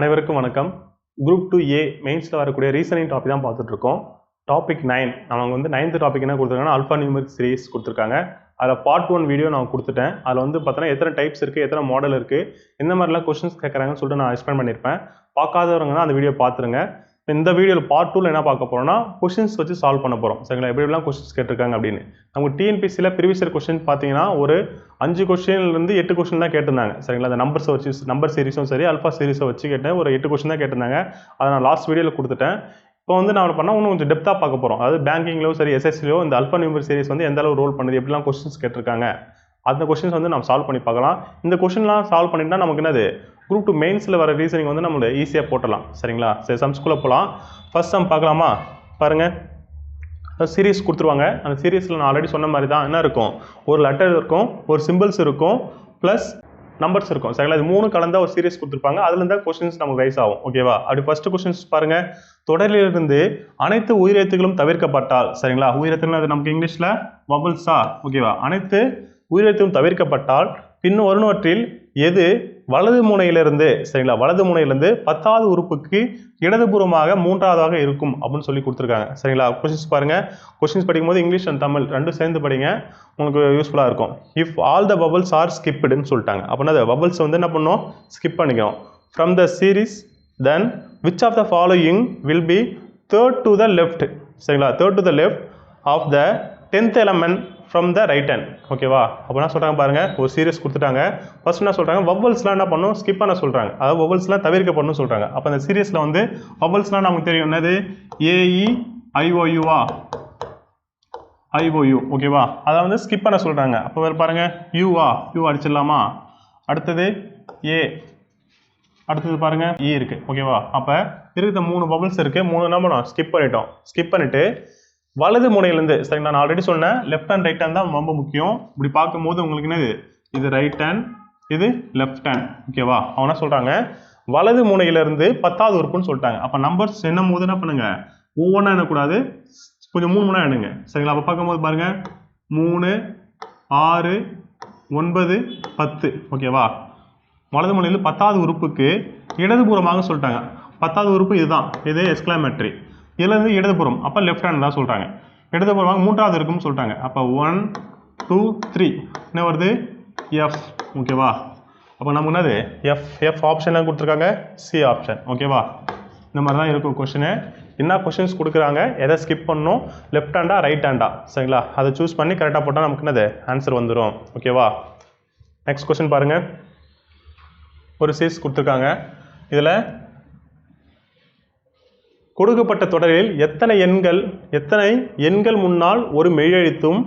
அனைவருக்கும் வணக்கம். Group 2A மெயின்ஸில் வரக்கூடிய ரீசனிங் டாபிக் தான் பார்த்துட்டு இருக்கோம். டாபிக் 9 அவங்க வந்து 9th டாபிக் என்ன கொடுத்துருக்காங்கன்னா அல்ஃபா நியூமெரிக் சீரிஸ் கொடுத்துருக்காங்க. அதில் பார்ட் 1 வீடியோ நான் கொடுத்துட்டேன். அதில் வந்து பார்த்தோன்னா எத்தனை டைப்ஸ் இருக்குது, எத்தனை மாடல் இருக்குது, எந்த மாதிரிலாம் கொஸ்டின்ஸ் கேட்குறாங்கன்னு சொல்லிட்டு நான் எக்ஸ்பிளைன் பண்ணியிருப்பேன். பார்க்காதவங்கன்னா அந்த வீடியோ பார்த்துருங்க. இந்த வீடியோவில் பார்ட் 2ல் என்ன பார்க்க போகிறோம்னா கொஸ்டின்ஸ் வச்சு சால்வ் பண்ண போகிறோம். சரிங்களா, எப்படிலாம் கொஸ்டின்ஸ் கேட்டிருக்காங்க அப்படின்னு. நமக்கு டிஎன்பிசியில் ப்ரீவியஸ் இயர் கொஸ்டின் பார்த்தீங்கன்னா ஒரு 5 கொஸ்டின்லேருந்து 8 கொஸ்டின் தான் கேட்டிருந்தாங்க. சரிங்களா, அந்த நம்பர்ஸை வச்சு நம்பர் சீரிஸும் சரி அல்ஃபா சீரிஸை வச்சு கேட்டேன். ஒரு 8 கொஸ்டின் தான் கேட்டிருந்தாங்க. அதை நான் லாஸ்ட் வீடியோவில் கொடுத்துட்டேன். இப்போ வந்து நான் பண்ணால் இன்னும் கொஞ்சம் டெப்த்தாக பார்க்க போகிறோம். அதாவது பேங்கிங்லையோ சரி எஸ்எஸ்சிலையோ இந்த அல்ஃபா நியூமெரிக் சீரிஸ் வந்து எந்த அளவு ரோல் பண்ணுது, எப்படிலாம் கொஸ்டின்ஸ் கேட்டிருக்காங்க, அந்த கொஸ்டின்ஸ் வந்து நம்ம சால்வ் பண்ணி பார்க்கலாம். இந்த கொஸ்டின்லாம் சால்வ் பண்ணிட்டா நமக்கு என்னது குரூப் 2 மெயின்ஸில் வர ரீசனிங் வந்து நம்ம ஈஸியாக போட்டலாம். சரிங்களா, சரி சம்ஸ்குள்ளே போகலாம். ஃபர்ஸ்ட் சம் பார்க்கலாமா? பாருங்கள், சீரிஸ் கொடுத்துருவாங்க. அந்த சீரிஸில் நான் ஆல்ரெடி சொன்ன மாதிரி தான் என்ன இருக்கும், ஒரு லெட்டர் இருக்கும், ஒரு சிம்பிள்ஸ் இருக்கும், ப்ளஸ் நம்பர்ஸ் இருக்கும். சரிங்களா, இது 3 கலந்த ஒரு சீரிஸ் கொடுத்துருப்பாங்க. அதுலேருந்து தான் கொஸ்டின்ஸ் நமக்கு ரைஸ் ஆகும். ஓகேவா, அப்படி ஃபர்ஸ்ட் கொஸ்டின்ஸ் பாருங்கள். தொடரிலிருந்து அனைத்து உயிரெழுத்துக்களும் தவிர்க்கப்பட்டால், சரிங்களா, உயிரெழுத்துக்கள் அது நமக்கு இங்கிலீஷில் வபல்ஸா. ஓகேவா, அனைத்து உயிரெழுத்தும் தவிர்க்கப்பட்டால் பின் வருவனவற்றில் எது வலது முனையிலிருந்து, சரிங்களா, வலது முனையிலிருந்து 10வது உறுப்புக்கு இடதுபுறமாக 3வதாக இருக்கும் அப்படின்னு சொல்லி கொடுத்துருக்காங்க. சரிங்களா, கொஸ்டின்ஸ் பாருங்க. கொஸ்டின்ஸ் படிக்கும்போது இங்கிலீஷ் அண்ட் தமிழ் ரெண்டும் சேர்ந்து படிங்க, உங்களுக்கு யூஸ்ஃபுல்லாக இருக்கும். If all the bubbles are ஸ்கிப்டுன்னு சொல்லிட்டாங்க. அப்படின்னா அந்த பபல்ஸ் வந்து என்ன பண்ணணும், ஸ்கிப் பண்ணிக்கணும். From the series then which of the following will be third to the left. சரிங்களா, third to the left of the 10th element from the right hand. ஓகேவா, அப்போ என்ன சொல்கிறாங்க பாருங்கள், ஒரு சீரியஸ் கொடுத்துட்டாங்க. ஃபர்ஸ்ட் என்ன சொல்கிறாங்க, வவல்ஸ்லாம் என்ன பண்ணணும், ஸ்கிப் பண்ண சொல்கிறாங்க. அதாவது வவல்ஸ்லாம் தவிர்க்கப்படணும்னு சொல்கிறாங்க. அப்போ அந்த சீரியஸில் வந்து வவல்ஸ்லாம் நமக்கு தெரியும் என்னது, ஏஇ ஐஓயூவா, ஐஓயூ. ஓகேவா, அதை வந்து ஸ்கிப் பண்ண சொல்கிறாங்க. அப்போ வேறு பாருங்கள், யூவா, யூ அடிச்சிடலாமா. அடுத்தது ஏ, அடுத்தது பாருங்கள் இ இருக்குது. ஓகேவா, அப்போ இருக்கிற 3 பபுள்ஸ் இருக்குது. 3 என்ன பண்ணோம், ஸ்கிப் பண்ணிட்டோம். ஸ்கிப் பண்ணிவிட்டு வலது முனையிலேருந்து, சரிங்களா, நான் ஆல்ரெடி சொன்னேன் லெஃப்ட் ஹேண்ட் ரைட் ஹேண்ட் தான் ரொம்ப முக்கியம். இப்படி பார்க்கும்போது உங்களுக்கு என்னது, இது ரைட் ஹேண்ட், இது லெஃப்ட் ஹேண்ட். ஓகேவா, அவனா சொல்கிறாங்க வலது முனையிலேருந்து 10வது உறுப்புன்னு சொல்லிட்டாங்க. அப்போ நம்பர்ஸ் என்னும் போது என்ன பண்ணுங்க, ஒவ்வொன்றா எண்ணக்கூடாது, கொஞ்சம் 3 எண்ணுங்க. சரிங்களா, அப்போ பார்க்கும்போது பாருங்க 3 6 9 10. ஓகேவா, வலது முனையில் 10வது உறுப்புக்கு இடதுபுறமாக சொல்லிட்டாங்க. 10வது உறுப்பு இதுதான், இது எக்ஸ்கிளாமேட்டரி. இதுலேருந்து இடதுபுறம், அப்போ லெஃப்ட் ஹேண்ட் தான் சொல்கிறாங்க. இடதுபுறமாக 3வது இருக்குன்னு சொல்லிட்டாங்க. அப்போ 1 2 3 என்ன வருது, எஃப். ஓகேவா, அப்போ நமக்கு என்னது எஃப் ஆப்ஷன் கொடுத்துருக்காங்க, சி ஆப்ஷன். ஓகேவா, இந்த மாதிரி தான் இருக்கும் கொஷினு. என்ன கொஷின்ஸ் கொடுக்குறாங்க, எதை ஸ்கிப் பண்ணணும், லெஃப்ட் ஹேண்டா ரைட் ஹேண்டா, சரிங்களா, அதை சூஸ் பண்ணி கரெக்டாக போட்டால் நமக்கு என்னது ஆன்சர் வந்துடும். ஓகேவா, நெக்ஸ்ட் கொஷின் பாருங்கள். ஒரு சீரிஸ் கொடுத்துருக்காங்க. இதில் கொடுக்கப்பட்ட தொடரில் எத்தனை எண்கள் முன்னால் ஒரு மெய்யெழுத்தும்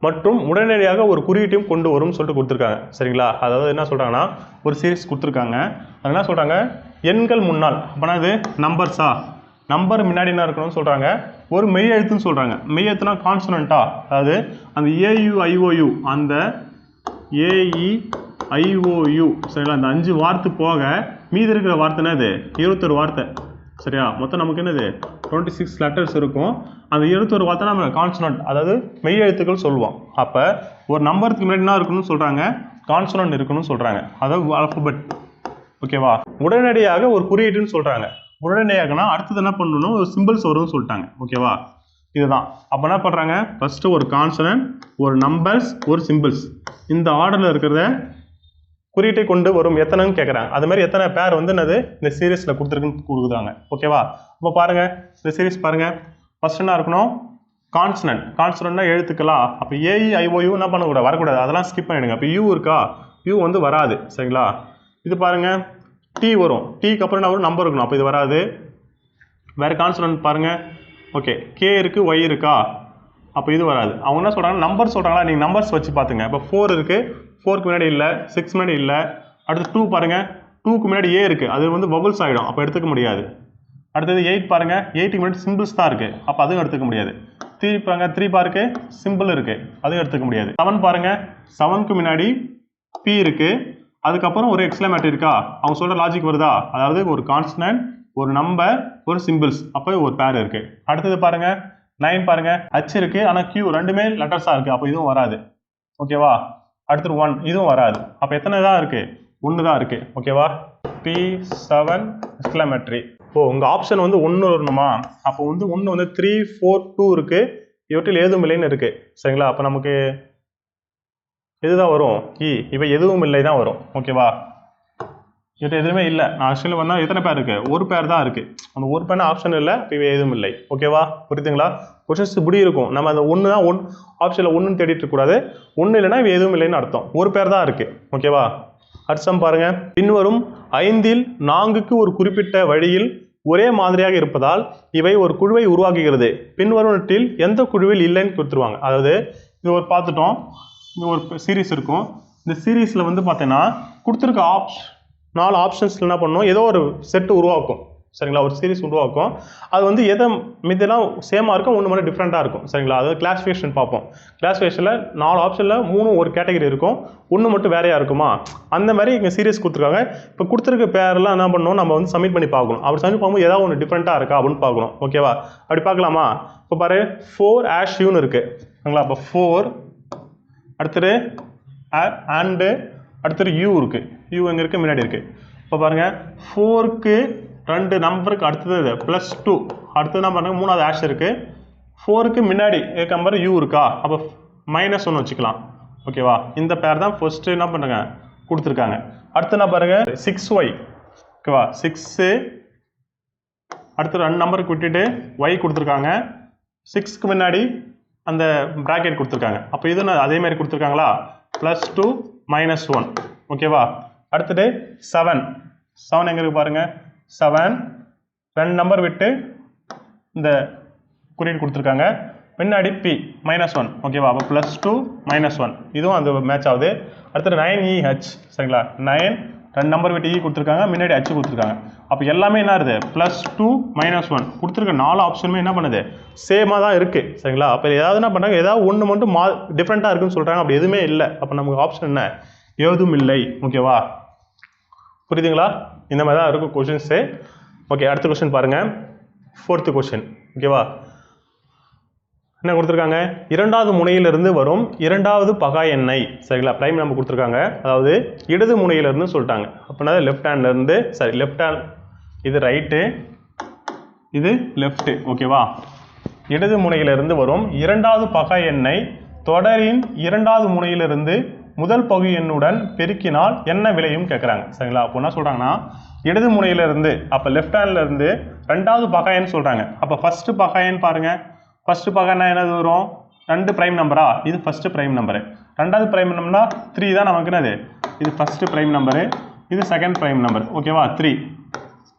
மற்றும் உடனடியாக ஒரு குறியீட்டையும் கொண்டு வரும் சொல்லிட்டு கொடுத்துருக்காங்க. சரிங்களா, அதாவது என்ன சொல்கிறாங்கன்னா ஒரு சீரிஸ் கொடுத்துருக்காங்க. அது என்ன சொல்கிறாங்க, எண்கள் முன்னால், அப்போனா இது நம்பர்ஸா, நம்பர் முன்னாடி என்ன இருக்கணும்னு சொல்கிறாங்க, ஒரு மெய்யெழுத்துன்னு சொல்கிறாங்க. மெய்யெழுத்துனா கான்சனண்டா, அதாவது அந்த ஏயு ஐஓயு, அந்த ஏஇ ஐஓயு, சரிங்களா, அந்த 5 வார்த்தை போக மீதி இருக்கிற வார்த்தைனா இது 21 வார்த்தை. சரியா, மொத்தம் நமக்கு என்னது 26 லெட்டர்ஸ் இருக்கும். அந்த 21 வார்த்தை நம்ம கான்சனன்ட், அதாவது மெய் எழுத்துக்கள் சொல்லுவோம். அப்போ ஒரு நம்பருக்கு முன்னாடி என்ன இருக்கணும்னு சொல்கிறாங்க, கான்சனன்ட் இருக்கணும்னு சொல்கிறாங்க, அதாவது ஆல்ஃபபெட். ஓகேவா, உடனடியாக ஒரு குறியீட்டுன்னு சொல்கிறாங்க. உடனடியாகனா அடுத்தது என்ன பண்ணணும், ஒரு சிம்பிள்ஸ் வரும்னு சொல்லிட்டாங்க. ஓகேவா, இதுதான். அப்போ என்ன பண்ணுறாங்க, ஃபஸ்ட்டு ஒரு கான்சனன்ட், ஒரு நம்பர்ஸ், ஒரு சிம்பிள்ஸ், இந்த ஆர்டரில் இருக்கிறத குறியீட்டை கொண்டு வரும் எத்தனைன்னு கேட்குறாங்க. அது மாதிரி எத்தனை பேர் வந்து என்னது இந்த சீரீஸில் கொடுக்குறாங்க. ஓகேவா, இப்போ பாருங்கள் இந்த சீரீஸ் பாருங்கள். ஃபர்ஸ்ட் என்ன இருக்கணும், கான்சனன்ட்னா எழுத்துக்களா. அப்போ ஏஇ ஐஓயு என்ன பண்ணக்கூடாது, வரக்கூடாது, அதெல்லாம் ஸ்கிப் பண்ணிடுங்க. அப்போ யூ இருக்கா, யூ வந்து வராது. சரிங்களா, இது பாருங்கள் டி வரும், டீக்கு அப்புறம் என்ன வரும், நம்பர் இருக்கணும், அப்போ இது வராது. வேறு கான்சனன்ட் பாருங்கள். ஓகே, கே இருக்குது, ஒய் இருக்கா, அப்போ இது வராது. அவங்க என்ன சொல்கிறாங்க, நம்பர் சொல்கிறாங்களா, நீங்கள் நம்பர்ஸ் வச்சு பார்த்துங்க. இப்போ 4 இருக்குது, 4க்கு முன்னாடி இல்லை, 6 முன்னாடி இல்லை. அடுத்து 2 பாருங்கள், 2க்கு முன்னாடி ஏ இருக்குது, அது வந்து வவல்ஸ் ஆகிடும், அப்போ எடுத்துக்க முடியாது. அடுத்தது 8 பாருங்கள், 8க்கு முன்னாடி சிம்பிள்ஸ் தான் இருக்குது, அப்போ அதுவும் எடுத்துக்க முடியாது. 3 பாருங்கள், 3 பாருக்கு சிம்பிள் இருக்குது, அதுவும் எடுத்துக்க முடியாது. 7 பாருங்கள், 7க்கு முன்னாடி பி இருக்குது, அதுக்கப்புறம் ஒரு எக்ஸ்கிளமேட்டரி இருக்கா, அவங்க சொல்கிற லாஜிக் வருதா, அதாவது ஒரு கான்ஸ்டன்ட், ஒரு நம்பர், ஒரு சிம்பிள்ஸ், அப்போ ஒரு பேர் இருக்குது. அடுத்தது பாருங்கள் 9 பாருங்கள், ஹச் இருக்குது, ஆனால் கியூ ரெண்டுமே லெட்டர்ஸாக இருக்குது, அப்போ இதுவும் வராது. ஓகேவா, அடுத்து 1, இதுவும் வராது. அப்போ எத்தனை தான் இருக்குது, 1 தான் இருக்குது. ஓகேவா, P7 எக்ஸ்க்ளமேட்டரி. உங்கள் ஆப்ஷன் வந்து 1 வரணுமா? அப்போ வந்து 1 வந்து 3, 4, 2 இருக்குது. இவற்றில் எதுவும் இல்லைன்னு இருக்குது. சரிங்களா? அப்போ நமக்கு எதுதான் வரும்? இவை எதுவும் இல்லை தான் வரும். ஓகேவா? இவற்றை எதுவுமே இல்லை. நான் ஆக்சுவலி வந்தால் எத்தனை பேர் இருக்குது? ஒரு பேர் தான் இருக்குது. அந்த ஒரு பேர் ஆப்ஷன் இல்லை, இவை எதுவும் இல்லை. ஓகேவா? புரியுதுங்களா? கொஷின்ஸ் இப்படி இருக்கும். நம்ம அந்த ஒன்று தான் ஆப்ஷனில் ஒன்றுன்னு தேடிட்டு இருக்கக்கூடாது. ஒன்று இல்லைன்னா இவை எதுவும் இல்லைன்னு அர்த்தம். ஒரு பேர் தான் இருக்குது. ஓகேவா? அடுத்த பாருங்க. பின்வரும் 5ல் 4க்கு ஒரு குறிப்பிட்ட வழியில் ஒரே மாதிரியாக இருப்பதால் இவை ஒரு குழுவை உருவாக்குகிறது. பின்வருவற்றில் எந்த குழுவில் இல்லைன்னு கொடுத்துருவாங்க. அதாவது இது ஒரு பார்த்துட்டோம். இது ஒரு சீரீஸ் இருக்கும். இந்த சீரீஸில் வந்து பார்த்தீங்கன்னா கொடுத்துருக்க 4 ஆப்ஷன்ஸில் என்ன பண்ணணும்? ஏதோ ஒரு செட்டு உருவாக்கும். சரிங்களா? ஒரு சீரீஸ் உருவாக்கும். அது வந்து மீதெல்லாம் சேமாக இருக்கும், ஒன்று மட்டும் டிஃப்ரெண்ட்டாக இருக்கும். சரிங்களா? அதாவது கிளாஸிஃபிகேஷன் பார்ப்போம். கிளாஸிஃபிகேஷனில் 4 ஆப்ஷனில் 3 ஒரு கேட்டகரி இருக்கும், ஒன்று மட்டும் வேறையாக இருக்குமா? அந்த மாதிரி இங்கே சீரீஸ் கொடுத்துருக்காங்க. இப்போ கொடுத்துருக்க பேரெல்லாம் என்ன பண்ணணும்? நம்ம வந்து சப்மிட் பண்ணி பார்க்கணும். அப்படி சப்மிட் பண்ணும்போது ஏதாவது ஒன்று டிஃப்ரெண்ட்டாக இருக்கா அப்படின்னு பார்க்கணும். ஓகேவா? அப்படி பார்க்கலாமா? இப்போ பாரு 4 இருக்குது. சரிங்களா? அப்போ 4 அடுத்தது அண்டு அடுத்தது யூ இருக்குது. யூ எங்கே இருக்குது? முன்னாடி இருக்குது. இப்போ பாருங்கள் 4க்கு 2 நம்பருக்கு அடுத்தது +2 அடுத்தது என்ன பாருங்கள் 3வது ஆஷ் இருக்குது. 4க்கு முன்னாடி நம்பர் யூ இருக்கா? அப்போ -1 வச்சுக்கலாம். ஓகேவா? இந்த பேர் தான் ஃபர்ஸ்ட்டு என்ன பண்ணுங்க கொடுத்துருக்காங்க. அடுத்து என்ன பாருங்கள் 6y. ஓகேவா? 6 அடுத்து 2 நம்பருக்கு விட்டுட்டு y கொடுத்துருக்காங்க. 6க்கு முன்னாடி அந்த ப்ராக்கெட் கொடுத்துருக்காங்க. அப்போ இது அதே மாதிரி கொடுத்துருக்காங்களா? +2 -1. ஓகேவா? அடுத்தது 7 எங்கே இருக்கு பாருங்க. 7 2 நம்பர் விட்டு இந்த குறியீடு கொடுத்துருக்காங்க. பின்னாடி P -1. ஓகேவா? அப்போ +2 -1 இதுவும் அந்த மேட்ச் ஆகுது. அடுத்தது 9EH. சரிங்களா? 9 2 நம்பர் விட்டு E கொடுத்துருக்காங்க, முன்னாடி H கொடுத்துருக்காங்க. அப்போ எல்லாமே என்ன இருக்குது? +2 -1 கொடுத்துருக்க 4 ஆப்ஷனுமே என்ன பண்ணுது? சேமாக தான் இருக்குது. சரிங்களா? அப்போ ஏதாவது என்ன பண்ணுறாங்க? ஏதாவது ஒன்று மட்டும் டிஃப்ரெண்ட்டாக இருக்குன்னு சொல்கிறாங்க. அப்படி எதுவுமே இல்லை. அப்போ நமக்கு ஆப்ஷன் என்ன? எதுவும் இல்லை. ஓகேவா? புரியுதுங்களா? இந்த மாதிரி தான் இருக்கும் கொஷின்ஸு. ஓகே, அடுத்த கொஸ்டின் பாருங்கள். 4th question. ஓகேவா? என்ன கொடுத்துருக்காங்க? இரண்டாவது முனையிலிருந்து வரும் இரண்டாவது பகா எண்ணை. சரிங்களா? பிரைம் நம்பர் கொடுத்துருக்காங்க. அதாவது இடது முனையிலிருந்து சொல்லிட்டாங்க. அப்படின்னா லெஃப்ட் ஹேண்ட்லேருந்து லெஃப்ட் ஹேண்ட், இது ரைட்டு, இது லெஃப்ட்டு. ஓகேவா? இடது முனையிலிருந்து வரும் இரண்டாவது பகா எண்ணை தொடரின் இரண்டாவது முனையிலிருந்து முதல் பகு எண்ணுடன் பெருக்கினால் என்ன விளையும் கேட்குறாங்க. சரிங்களா? அப்போ என்ன சொல்கிறாங்கன்னா இடது முனையிலிருந்து, அப்போ லெஃப்ட் ஹேண்ட்லேருந்து ரெண்டாவது பகா எண் சொல்கிறாங்க. அப்போ ஃபஸ்ட்டு பகா எண் பாருங்கள். ஃபஸ்ட்டு பகானா என்னது வரும்? 2 பிரைம் நம்பரா? இது ஃபஸ்ட்டு பிரைம் நம்பரு. ரெண்டாவது பிரைம் நம்பர்னா 3 தான் நமக்கு என்னது? இது ஃபஸ்ட்டு பிரைம் நம்பரு, இது செகண்ட் பிரைம் நம்பர். ஓகேவா? 3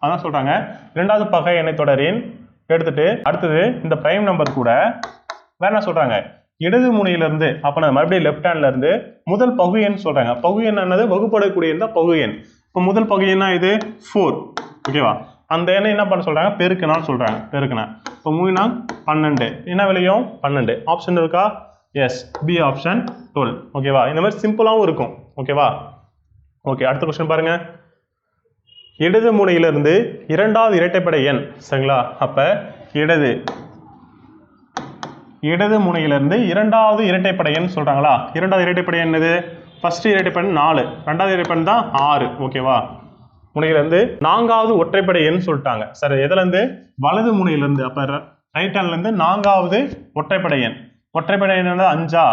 அதான் சொல்கிறாங்க. இரண்டாவது பகை எண்ணை தொடரின் எடுத்துட்டு அடுத்தது இந்த பிரைம் நம்பர் கூட வேற என்ன சொல்கிறாங்க? இடது முனையிலிருந்து, அப்போ நான் மறுபடியும் லெஃப்ட் ஹேண்ட்லேருந்து முதல் பகு எண் சொல்கிறாங்க. பகு எண் என்னது? வகுப்படக்கூடிய எண் தான் பகு எண். இப்போ முதல் பகு எண்ணா இது 4. ஓகேவா? அந்த எண்ணை என்ன பண்ண சொல்கிறாங்க? பெருக்கினான்னு சொல்கிறாங்க. பெருக்கினா இப்போ 3 12 என்ன விலையும் 12. ஆப்ஷன் இருக்கா? Yes, B option 12. ஓகேவா? இந்த மாதிரி சிம்பிளாகவும் இருக்கும். ஓகேவா? ஓகே, அடுத்த கொஸ்டின் பாருங்க. இடது முனையிலிருந்து இரண்டாவது இரட்டைப்படை எண். சரிங்களா? அப்போ இடது முனையிலிருந்து இரண்டாவது இரட்டைப்படை எண் சொல்கிறாங்களா? இரண்டாவது இரட்டைப்படை எண் என்னது? ஃபஸ்ட்டு இரட்டைப்படை 4, ரெண்டாவது இரட்டைப்படை தான் 6. ஓகேவா? முனையிலேருந்து 4வது ஒற்றைப்படை எண் சொல்லிட்டாங்க. சரி, எதுலேருந்து? வலது முனையிலேருந்து. அப்போ ரைட் ஹேண்ட்லேருந்து 4வது ஒற்றைப்படை எண். ஒற்றைப்படை எண் 5.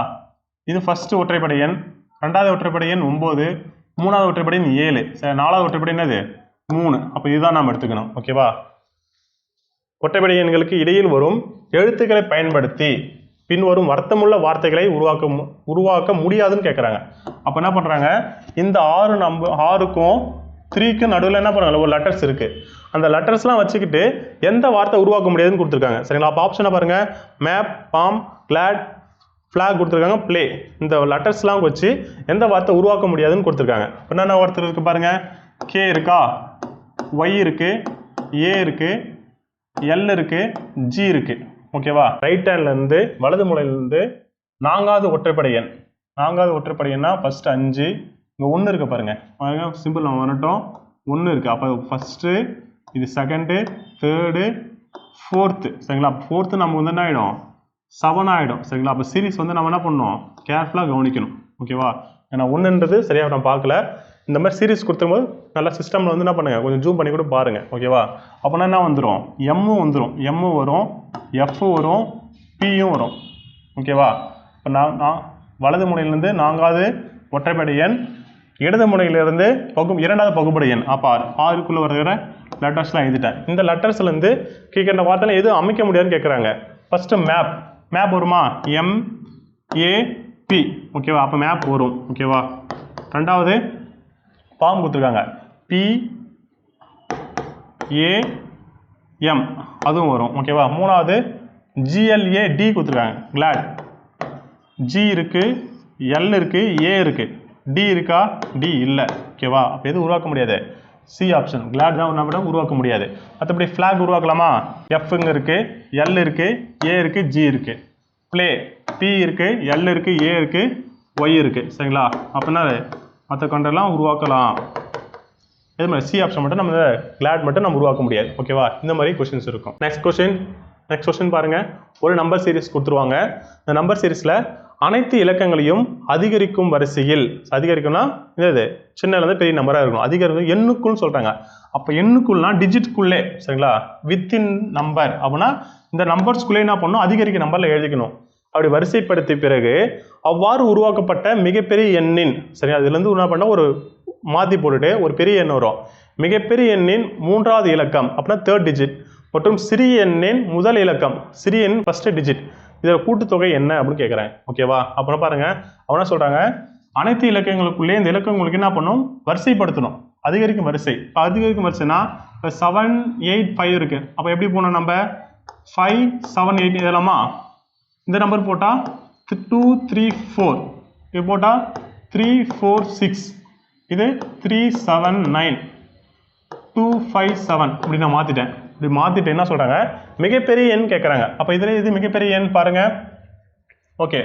இது ஃபஸ்ட்டு ஒற்றைப்படை எண், ரெண்டாவது ஒற்றைப்படை எண் 9, மூணாவது ஒற்றைப்படை எண் 7. சரி, நாலாவது ஒற்றைப்படை என்னது? 3. அப்போ இதுதான் நாம் எடுத்துக்கணும். ஓகேவா? ஒற்றைப்படை எண்களுக்கு இடையில் வரும் எழுத்துக்களை பயன்படுத்தி பின்வரும் அர்த்தமுள்ள வார்த்தைகளை உருவாக்க முடியாதுன்னு கேட்குறாங்க. அப்போ என்ன பண்ணுறாங்க? இந்த 6க்கும் 3க்கும் நடுவில் என்ன பண்ணுறாங்க? ஒரு லெட்டர்ஸ் இருக்குது. அந்த லெட்டர்ஸ்லாம் வச்சுக்கிட்டு எந்த வார்த்தை உருவாக்க முடியாதுன்னு கொடுத்துருக்காங்க. சரிங்களா? அப்போ ஆப்ஷனை பாருங்கள். மேப், பாம், கிளாட், ஃப்ளாக் கொடுத்துருக்காங்க, ப்ளே. இந்த லெட்டர்ஸ்லாம் வச்சு எந்த வார்த்தை உருவாக்க முடியாதுன்னு கொடுத்துருக்காங்க. என்னென்ன வார்த்தை இருக்குது பாருங்கள். கே இருக்கா, ஒய் இருக்குது, ஏ இருக்குது, எல் இருக்குது, ஜி இருக்குது. ஓகேவா? ரைட் ஹேண்ட்லேருந்து வலது மூலையிலேருந்து 4வது ஒற்றைப்படை எண். 4வது ஒற்றைப்படை எண்ணா ஃபஸ்ட்டு 5, இங்கே 1 இருக்குது பாருங்கள். சிம்பிள் நம்ம வரட்டும். 1 இருக்குது. அப்போ ஃபஸ்ட்டு, இது செகண்டு, தேர்டு, 4th. சரிங்களா? 4th நம்ம வந்து என்ன ஆகிடும்? 7 ஆகிடும். சரிங்களா? அப்போ சீரிஸ் வந்து நம்ம என்ன பண்ணணும்? கேர்ஃபுல்லாக கவனிக்கணும். ஓகேவா? ஏன்னா 1ன்றது சரியாக நான் பார்க்கல. இந்த மாதிரி சீரிஸ் கொடுத்துரும்போது நல்லா சிஸ்டமில் வந்து என்ன பண்ணுங்கள் கொஞ்சம் ஜூம் பண்ணி கூட பாருங்கள் ஓகேவா. அப்போனா என்ன வந்துடும், எம்மும் வந்துடும், எம்மு வரும், எஃப் வரும், பியும் வரும் ஓகேவா. இப்போ நான் வலது முனையிலேருந்து 4வது ஒற்றைப்படை எண், இடது முனையிலிருந்து இரண்டாவது பகுபடை எண். அப்போ ஆறுக்குள்ளே வருகிற லெட்டர்ஸ்லாம் எழுதிட்டேன். இந்த லெட்டர்ஸ்லேருந்து கீழ்கண்ட வார்த்தையில் எதுவும் அமைக்க முடியாதுன்னு கேட்குறாங்க. ஃபஸ்ட்டு மேப் வருமா, MAP ஓகேவா. அப்போ மேப் வரும் ஓகேவா. ரெண்டாவது ஃபார்ம் கொடுத்துருக்காங்க, PAM அதுவும் வரும் ஓகேவா. மூணாவது GLAD கொடுத்துருக்காங்க, கிளாட். G இருக்குது, L இருக்குது, A இருக்குது, D இருக்கா, D இல்லை ஓகேவா. அப்போ எதுவும் உருவாக்க முடியாது, C ஆப்ஷன் கிளாட் தான் நம்ம உருவாக்க முடியாது. மற்றபடி ஃப்ளாக் உருவாக்கலாமா, Fங்க இருக்குது, L இருக்குது, A இருக்குது, G இருக்குது. ப்ளே P இருக்குது, L இருக்குது, A இருக்குது, Y இருக்குது சரிங்களா. அப்படின்னா மற்ற கண்டெல்லாம் உருவாக்கலாம். இது மாதிரி C ஆப்ஷன் மட்டும் நம்ம கிளாட் மட்டும் நம்ம உருவாக்க முடியாது ஓகேவா. இந்த மாதிரி கொஸ்டின்ஸ் இருக்கும். நெக்ஸ்ட் கொஸ்டின் பாருங்க. ஒரு நம்பர் சீரிஸ் கொடுத்துருவாங்க. இந்த நம்பர் சீரிஸில் அனைத்து இலக்கங்களையும் அதிகரிக்கும் வரிசையில், அதிகரிக்கும்னா இது சின்னலேருந்து பெரிய நம்பராக இருக்கும், அதிகரிக்கும் எண்ணுக்குள்னு சொல்கிறாங்க. அப்போ எண்ணுக்குள்னா டிஜிட்குள்ளே சரிங்களா, வித்தின் நம்பர் அப்படின்னா இந்த நம்பர்ஸ்குள்ளே என்ன பண்ணணும், அதிகரிக்க நம்பரில் எழுதிக்கணும். அப்படி வரிசைப்படுத்திய பிறகு அவ்வாறு உருவாக்கப்பட்ட மிகப்பெரிய எண்ணின் சரிங்களா, இதுலேருந்து என்ன பண்ணால் ஒரு மாற்றி போட்டுட்டு ஒரு பெரிய எண் வரும். மிகப்பெரிய எண்ணின் 3வது இலக்கம் அப்படின்னா 3rd டிஜிட் மற்றும் சிறிய எண்ணின் முதல் இலக்கம், சிறிய எண் 1st டிஜிட், இதோட கூட்டுத்தொகை என்ன அப்படின்னு கேட்குறேன் ஓகேவா. அப்புறம் பாருங்க அவனா சொல்கிறாங்க, அனைத்து இலக்கங்களுக்குள்ளே இந்த இலக்கங்களுக்கு என்ன பண்ணும், வரிசைப்படுத்தணும், அதிகரிக்கும் வரிசை. இப்போ அதிகரிக்கும் வரிசைனா இப்போ 7 8 5 இருக்குது. அப்போ எப்படி போனோம் நம்ம 5 7 8 இதெல்லாமா, இந்த நம்பர் போட்டால் 2 3 4, இது போட்டால் 3 4 6, இது 3 7 9 2 5 7 இப்படி நான் மாற்றிட்டேன். இப்படி மாற்றிட்டு என்ன சொல்கிறாங்க, மிகப்பெரிய எண் கேட்குறாங்க. அப்போ இதில் இது மிகப்பெரிய எண் பாருங்கள் ஓகே.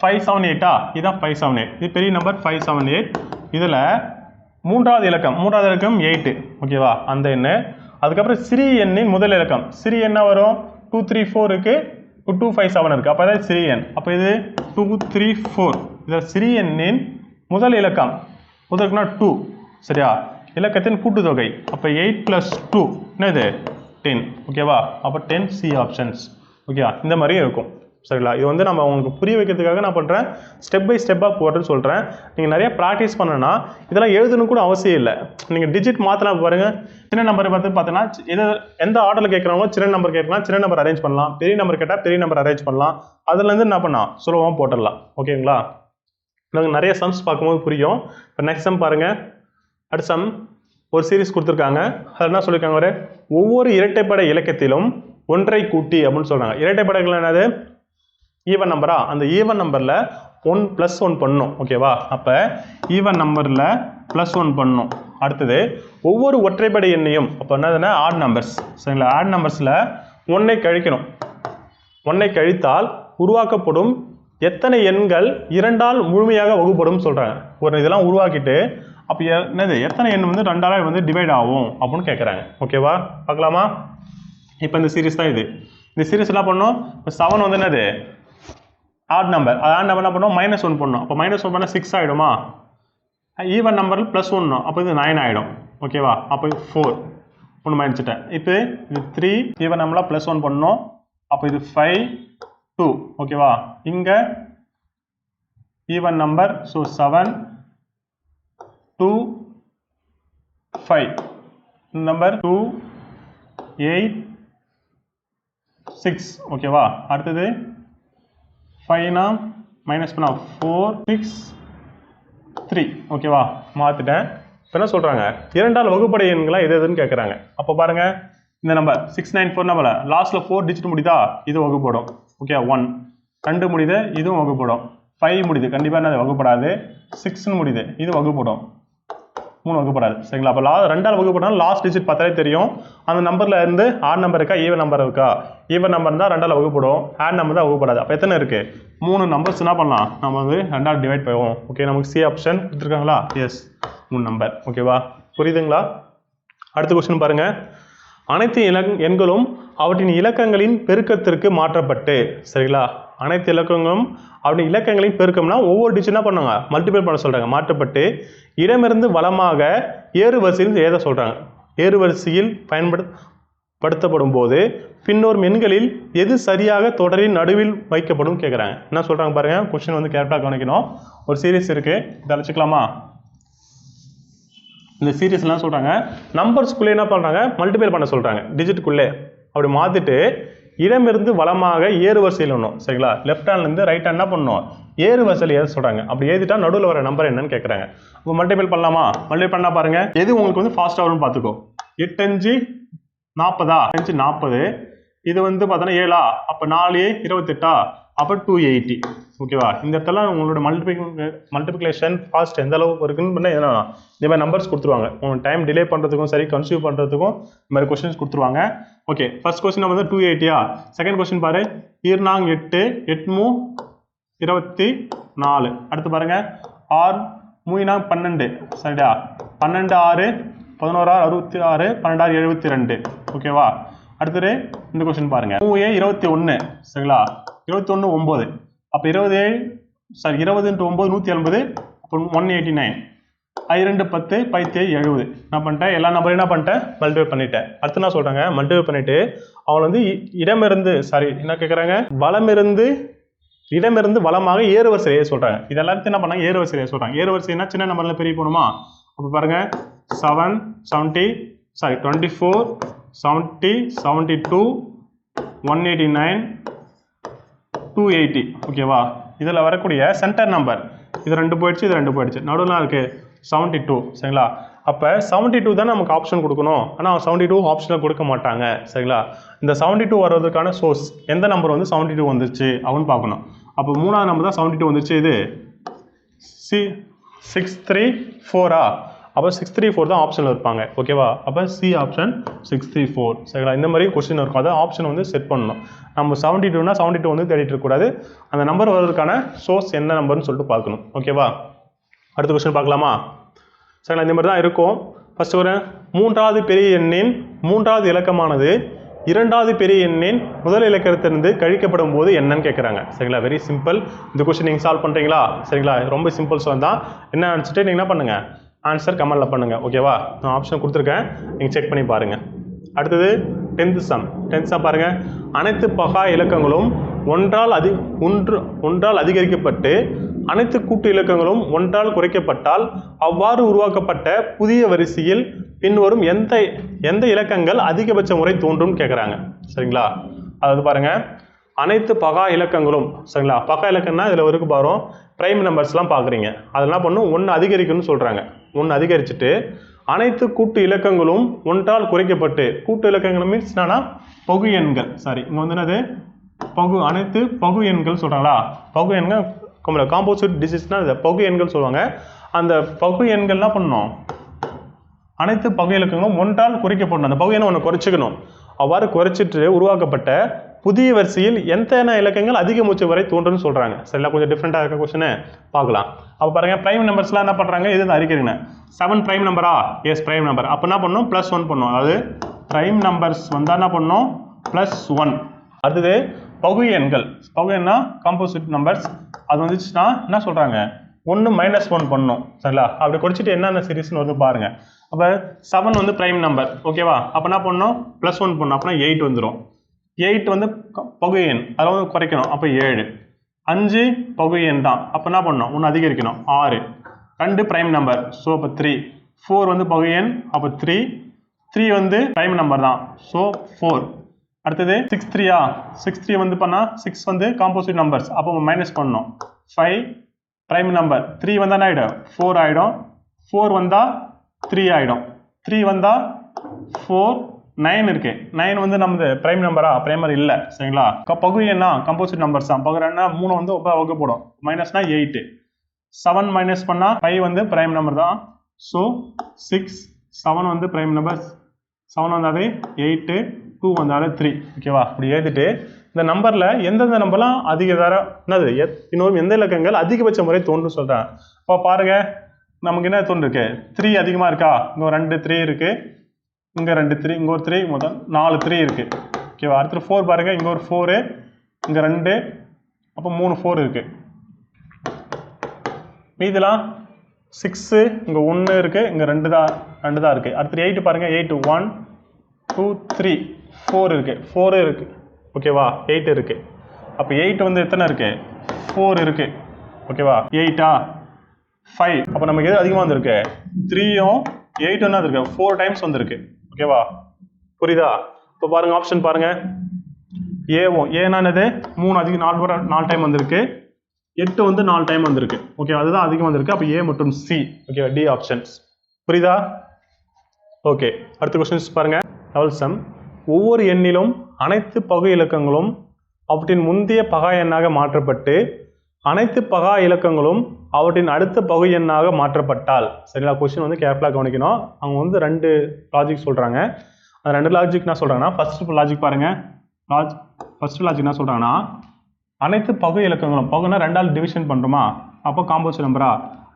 578 இதுதான் 578, இது பெரிய நம்பர் 578. இதில் 3வது இலக்கம் 8 ஓகேவா, அந்த எண். அதுக்கப்புறம் சிறிய எண்ணின் முதல் இலக்கம், சிறிய எண்ணா வரும் 2 3 4 இருக்குது, 2 5 7 இருக்குது. அப்போ அதாவது சிறிய எண். அப்போ இது 2 3 4, இதில் சிறிய எண்ணின் முதல் இலக்கம், முதலுக்குனா 2 சரியா, இலக்கத்தின் கூட்டுத்தொகை. அப்போ 8 + 2 என்னது 10 ஓகேவா. அப்போ 10 C ஆப்ஷன்ஸ் ஓகேவா. இந்த மாதிரி இருக்கும் சரிங்களா. இது வந்து நம்ம உங்களுக்கு புரிய வைக்கிறதுக்காக நான் பண்ணுறேன், ஸ்டெப் பை ஸ்டெப்பாக போடுறேன்னு சொல்கிறேன். நீங்கள் நிறைய ப்ராக்டிஸ் பண்ணனா இதெல்லாம் எழுதணும் கூட அவசியம் இல்லை. நீங்கள் டிஜிட் மாற்றலாம் பாருங்கள். சின்ன நம்பர் பார்த்தீங்கன்னா எந்த ஆர்டரில் கேட்குறாங்களோ சின்ன நம்பர் கேட்கலாம், சின்ன நம்பர் அரேஞ்ச் பண்ணலாம். பெரிய நம்பர் கேட்டால் பெரிய நம்பர் அரேஞ்ச் பண்ணலாம். அதுலேருந்து என்ன பண்ணலாம், சுலபமாக போட்டுடலாம் ஓகேங்களா. நாங்கள் நிறைய சம்ஸ் பார்க்கும்போது புரியும். இப்போ நெக்ஸ்ட் சம் பாருங்கள். அடுத்த சம் ஒரு சீரிஸ் கொடுத்துருக்காங்க. அது என்ன சொல்லியிருக்காங்க, ஒரு ஒவ்வொரு இரட்டைப்படை இலக்கத்திலும் ஒன்றை கூட்டி அப்படின்னு சொல்கிறாங்க. இரட்டைப்படைகள் என்னது, ஈவன் நம்பரா, அந்த ஈவன் நம்பரில் 1 + 1 பண்ணணும் ஓகேவா. அப்போ ஈவன் நம்பரில் +1 பண்ணணும். அடுத்தது ஒவ்வொரு ஒற்றைப்படை எண்ணையும், அப்போ என்னதுன்னா ஆட் நம்பர்ஸ் சரிங்களா, ஆட் நம்பர்ஸில் 1ஐ கழிக்கணும். 1ஐ கழித்தால் உருவாக்கப்படும் எத்தனை எண்கள் 2ஆல் முழுமையாக வகுப்படும் சொல்கிறாங்க. ஒரு இதெல்லாம் உருவாக்கிட்டு அப்போ என்னது எத்தனை எண் வந்து 2ஆல் வந்து டிவைட் ஆகும் அப்படின்னு கேட்குறாங்க ஓகேவா. பார்க்கலாமா. இப்போ இந்த சீரிஸ் தான் இது. இந்த சீரிஸ் என்ன பண்ணணும், இப்போ 7 வந்து என்னது ஆட் நம்பர், ஆட் நம்பர் என்ன பண்ணோம் -1 பண்ணணும். அப்போ -1 பண்ணால் 6 ஆகிடுமா. ஈவன் நம்பரில் +1 அப்போ இது 9 ஆகிடும் ஓகேவா. அப்போ இது 4 ஒன்று மைனச்சிட்டேன். இப்போ இது 3 ஈவன் நம்பரில் +1 பண்ணணும். அப்போ இது 5 2 ஓகேவா. இங்கே ஈவன் நம்பர் ஸோ 7 2 5 நம்பர் 2 8 6 ஓகேவா. அடுத்தது 5 மைனஸ் பண்ணா 4 6 3 ஓகேவா. மாற்றிட்டேன். இப்போ என்ன சொல்கிறாங்க, 2ஆல் வகுப்படை எண்களா எது எதுன்னு கேட்குறாங்க. அப்போ பாருங்கள் இந்த நம்பர் 694 நம்பர் லாஸ்ட்டில் 4 டிஜிட் முடிதா, இது வகுப்படும் ஓகே. 1 2 முடியுது, இதுவும் வகுப்படும். 5 முடியுது, கண்டிப்பாக என்ன வகுப்படாது. 6 முடியுது, இது வகுப்படும். 3 வகுப்படாது சரிங்களா. அப்போ 2ஆல் வகுப்படாலும் லாஸ்ட் டிஜிட் பார்த்தாலே தெரியும். அந்த நம்பரில் இருந்து ஆட் நம்பர் இருக்கா, ஈவன் நம்பர் இருக்கா. ஈவன் நம்பர் தான் 2ஆல் வகுப்படும், ஆட் நம்பர் தான் வகுப்படாது. அப்போ எத்தனை இருக்குது, 3 நம்பர்ஸ் என்ன பண்ணலாம், நம்ம வந்து 2ஆல் டிவைட் பண்ணுவோம் ஓகே. நமக்கு C ஆப்ஷன் கொடுத்துருக்காங்களா, எஸ் 3 நம்பர் ஓகேவா. புரியுதுங்களா. அடுத்த கொஸ்டின் பாருங்கள். அனைத்து எண்களும் அவற்றின் இலக்கங்களின் பெருக்கத்திற்கு மாற்றப்பட்டு சரிங்களா. அனைத்து இலக்கங்களும் அப்படி இலக்கங்களையும் பெருக்கம்னா ஒவ்வொரு டிஜிட் என்ன பண்ணுவாங்க மல்டிபிள் பண்ண சொல்கிறாங்க. மாற்றப்பட்டு இடமிருந்து வலமாக ஏறு வரிசையில் எழுத சொல்கிறாங்க. ஏறு வரிசையில் பயன்படுத்தப்படும் போது பின்னோரும் எண்களில் எது சரியாக தொடரின் நடுவில் வைக்கப்படும் கேட்குறாங்க. என்ன சொல்கிறாங்க பாருங்கள், கொஸ்டின் வந்து கேரக்டாக கவனிக்கணும். ஒரு சீரீஸ் இருக்குது, இதை அழைச்சிக்கலாமா? இந்த சீரீஸ்லாம் சொல்கிறாங்க நம்பர்ஸ்குள்ளே என்ன பண்ணுறாங்க மல்டிபிள் பண்ண சொல்கிறாங்க டிஜிட்டுக்குள்ளே. அப்படி மாற்றிட்டு இடமிருந்து வலமாக ஏறு வரிசையில் ஒன்றும் சரிங்களா, லெஃப்ட் ஹேண்ட்லேருந்து ரைட் ஹேண்ட் என்ன பண்ணணும் ஏறு வரிசையில் எழுத சொல்கிறாங்க. அப்படி எழுதிட்டா நடுவில் வர நம்பர் என்னன்னு கேட்குறாங்க. இப்போ மல்டிபிள் பண்ணலாமா? மல்டிபிள் பண்ணால் பாருங்கள் எது உங்களுக்கு வந்து ஃபாஸ்ட்டாக வரும்னு பார்த்துக்கோ. 8 5 40 5 40, இது வந்து பார்த்தோன்னா 7 அப்போ 4 28 அப்போ 280. ஓகேவா? இந்த இடத்துல உங்களோட மல்டிபிகேஷன் ஃபாஸ்ட் எந்த அளவுக்கு இருக்குன்னு என்ன இந்த மாதிரி நம்பர்ஸ் கொடுத்துருவாங்க. உங்களுக்கு டைம் டிலே பண்ணுறதுக்கும் சரி கன்சியூம் பண்ணுறதுக்கும் இந்த மாதிரி கொஸ்டின்ஸ் கொடுத்துருவாங்க. ஓகே, ஃபர்ஸ்ட் கொஸ்டின் வந்து 280. செகண்ட் கொஸ்டின் பாரு, 2 8 8 24. அடுத்து பாருங்க 6 3 12 சரிடா, 12 6 11 66 12 72. ஓகேவா? அடுத்தது இந்த கொஸ்டின் பாருங்க 21 சரிங்களா, 21 9 அப்போ 20 சாரி 20 × 9 180 அப்போ 189. 2 10 17 70. என்ன பண்ணிட்டேன் எல்லா நம்பரையும் என்ன பண்ணிட்டேன் மல்டிபிள் பண்ணிட்டேன். அடுத்து என்ன சொல்கிறாங்க மல்டிபிள் பண்ணிவிட்டு அவங்களை வந்து இடமிருந்து சாரி என்ன கேட்குறாங்க இடமிருந்து வலமாக ஏறு வரிசையை சொல்கிறாங்க. இது எல்லாத்தையும் என்ன பண்ணாங்க ஏறு வரிசையை சொல்கிறாங்க. ஏறு வரிசைனா சின்ன நம்பரில் பெரிய போகணுமா? அப்போ பாருங்கள் 7 70 சாரி 24 70 72 189 280. ஓகேவா? இதில் வரக்கூடிய சென்டர் நம்பர் இது 2 போயிடுச்சு, இது 2 போயிடுச்சு, நடுவில் இருக்குது 72 சரிங்களா. அப்போ 72 தான் நமக்கு ஆப்ஷன் கொடுக்கணும். ஆனால் 72 ஆப்ஷனில் கொடுக்க மாட்டாங்க சரிங்களா. இந்த 72 வர்றதுக்கான சோர்ஸ் எந்த நம்பர் வந்து 72 வந்துருச்சு அப்படின்னு பார்க்கணும். அப்போ 3ஆவது நம்பர் தான் 72 வந்துருச்சு. இது 634 அப்போ 634 தான் ஆப்ஷனில் இருப்பாங்க. ஓகேவா? அப்போ சி ஆப்ஷன் 634 சரிங்களா. இந்த மாதிரி கொஸ்டின் இருக்கும். அதை ஆப்ஷன் வந்து செட் பண்ணணும். நம்ம 72னா 72 வந்து தேடிட்டு இருக்கக்கூடாது. அந்த நம்பர் வர்றதுக்கான சோர்ஸ் என்ன நம்பர்னு சொல்லிட்டு பார்க்கணும். ஓகேவா? அடுத்த கொஸ்டின் பார்க்கலாமா? சரிங்களா, இந்த மாதிரி தான் இருக்கும். ஃபர்ஸ்ட் ஒரு 3வது பெரிய எண்ணின் 3வது இலக்கமானது 2வது பெரிய எண்ணின் முதல் இலக்கத்திலிருந்து கழிக்கப்படும் போது என்னன்னு கேட்குறாங்க. சரிங்களா, வெரி சிம்பிள். இந்த கொஸ்டின் நீங்கள் சால்வ் பண்ணுறீங்களா? சரிங்களா, ரொம்ப சிம்பிள் தான். என்ன நினச்சிட்டு நீங்கள் என்ன பண்ணுங்கள் ஆன்சர் கமெண்ட்டில் பண்ணுங்கள். ஓகேவா? நான் ஆப்ஷன் கொடுத்துருக்கேன், நீங்கள் செக் பண்ணி பாருங்கள். அடுத்தது 10th சம் பாருங்கள். அனைத்து பகா இலக்கங்களும் ஒன்றால் அதிகரிக்கப்பட்டு அனைத்து கூட்டு இலக்கங்களும் ஒன்றால் குறைக்கப்பட்டால் அவ்வாறு உருவாக்கப்பட்ட புதிய வரிசையில் பின்வரும் எந்த இலக்கங்கள் அதிகபட்ச முறை தோன்றும் கேட்குறாங்க. சரிங்களா, அதாவது பாருங்க அனைத்து பகா இலக்கங்களும் சரிங்களா. பகா இலக்கம்னா இதில் இருக்கு பாரும் பிரைம் நம்பர்ஸ்லாம் பார்க்குறீங்க. அதெல்லாம் பண்ணும் 1 அதிகரிக்கணும்னு சொல்கிறாங்க. 1 அதிகரிச்சுட்டு அனைத்து கூட்டு இலக்கங்களும் ஒன்றால் குறைக்கப்பட்டு, கூட்டு இலக்கங்கள் மீன்ஸ் என்னன்னா பகு எண்கள். சாரி, இங்கே வந்து என்னது அனைத்து பகு எண்கள் சொல்கிறாங்களா. பகு எண்கள் காம்போசிட் டிஜிட்ஸ்னா இந்த பகு எண்கள் சொல்லுவாங்க. அந்த பகு எண்கள் என்ன பண்ணணும் அனைத்து பகு இலக்கங்களும் ஒன்றால் குறைக்கப்படணும். அந்த பகு எண்ணை ஒன்று குறைச்சிக்கணும். அவ்வாறு குறைச்சிட்டு உருவாக்கப்பட்ட புதிய வரிசையில் எத்தனை இலக்கங்கள் அதிகபட்ச வரை தோன்றுன்னு சொல்கிறாங்க. சரிங்களா, கொஞ்சம் டிஃப்ரெண்ட்டாக இருக்க கொஸ்டினை பார்க்கலாம். அப்போ பாருங்கள் பிரைம் நம்பர்ஸ்லாம் என்ன பண்ணுறாங்க, இது அறிக்கிறீங்க 7 பிரைம் நம்பரா? Yes prime number. அப்போ என்ன பண்ணணும் +1 பண்ணணும். அதாவது பிரைம் நம்பர்ஸ் வந்தால் என்ன பண்ணணும் +1. அடுத்தது பகு எண்கள். பகு எண்ணா காம்போசிட் நம்பர்ஸ். அது வந்துச்சுன்னா என்ன சொல்கிறாங்க 1 -1 பண்ணணும். சரிங்களா, அப்படி குறைச்சிட்டு என்னென்ன சீரீஸ்னு வந்து பாருங்கள். அப்போ 7 வந்து பிரைம் நம்பர். ஓகேவா? அப்போ என்ன பண்ணணும் +1 பண்ணணும். அப்போனா 8 வந்துடும். 8 வந்து பகு எண், அதை வந்து குறைக்கணும். அப்போ 7. 5 பகு எண் தான். அப்போ என்ன பண்ணணும் 1 அதிகரிக்கணும். 6. 2 பிரைம் நம்பர். ஸோ அப்போ 3. 4 வந்து பகு எண். அப்போ 3. 3 வந்து பிரைம் நம்பர் தான். ஸோ 4. அடுத்தது 6 3 6 3 வந்து பண்ணால் 6 வந்து காம்போசிட் நம்பர்ஸ். அப்போ மைனஸ் பண்ணணும். 5 பிரைம் நம்பர். 3 வந்தால் என்ன ஆகிடும் 4 ஆகிடும். 4 வந்தால் 3 ஆகிடும். 3 வந்தால் 4 9 இருக்கு. 9 வந்து நமது பிரைம் நம்பரா? பிரைமர் இல்லை. சரிங்களா, பகு எண்ணா காம்போசிட் நம்பர்ஸ் தான். பகு எண்ணா 3 வந்து வகுக்க போடும். மைனஸ்னா 8. 7 மைனஸ் பண்ணால் 5 வந்து பிரைம் நம்பர் தான். ஸோ 6 7 வந்து பிரைம் நம்பர்ஸ். 7 வந்தாலே 8 2 வந்தாலே 3. ஓகேவா? அப்படி எழுதிட்டு இந்த நம்பரில் எந்தெந்த நம்பர்லாம் அதிக தரம் என்னது இன்னொரு எந்த இலக்கங்கள் அதிகபட்ச முறை தோன்றும் சொல்கிறேன். இப்போ பாருங்கள் நமக்கு என்ன தோன்றுருக்கு 3 அதிகமாக இருக்கா? இங்கே 2 3 இருக்குது. இங்கே 2 3, இங்கே ஒரு 3, மொத்தம் 4 3 இருக்குது. ஓகேவா? அடுத்து 4 பாருங்கள், இங்கே ஒரு 4, இங்கே 2, அப்போ 3 4 இருக்குது. மீதெல்லாம் 6 இங்கே 1 இருக்குது, இங்கே 2 தான் இருக்குது. அடுத்து 8 பாருங்கள். 8 1 2 3 4 இருக்குது, 4 இருக்குது. ஓகேவா, 8 இருக்குது. அப்போ 8 வந்து எத்தனை இருக்குது? 4 இருக்குது. ஓகேவா, 8ஆ 5. அப்போ நமக்கு எது அதிகமாக வந்திருக்கு? 3யும் 8 என்ன இருக்கு? 4 டைம்ஸ் வந்திருக்கு. ஓகேவா, புரியுதா? இப்போ பாருங்கள், ஆப்ஷன் பாருங்கள். ஏவும் ஏனானது 3 அதிகம் 4 டைம் வந்திருக்கு, 8 வந்து 4 டைம் வந்திருக்கு. ஓகே, அதுதான் அதிகம் வந்திருக்கு. அப்போ ஏ மற்றும் சி. ஓகேவா, டி ஆப்ஷன்ஸ். புரியுதா? ஓகே, அடுத்த கொஸ்டின்ஸ் பாருங்க. சம். ஒவ்வொரு எண்ணிலும் அனைத்து பகு இலக்கங்களும் அவற்றின் முந்தைய பகா எண்ணாக மாற்றப்பட்டு அனைத்து பகா இலக்கங்களும் அவற்றின் அடுத்த பகு எண்ணாக மாற்றப்பட்டால். சரிங்களா, கொஸ்டின் வந்து கேர்ஃபுல்லாக கவனிக்கணும். அவங்க வந்து 2 லாஜிக் சொல்கிறாங்க. அந்த 2 லாஜிக் என்ன சொல்கிறாங்கன்னா, ஃபர்ஸ்ட் லாஜிக் பாருங்க. ஃபர்ஸ்ட் லாஜிக் என்ன சொல்கிறாங்கன்னா, அனைத்து பகு இலக்கங்களும், பகுனா 2ஆல் டிவிஷன் பண்ணுறோமா, அப்போ காம்போசிட் நம்பரா,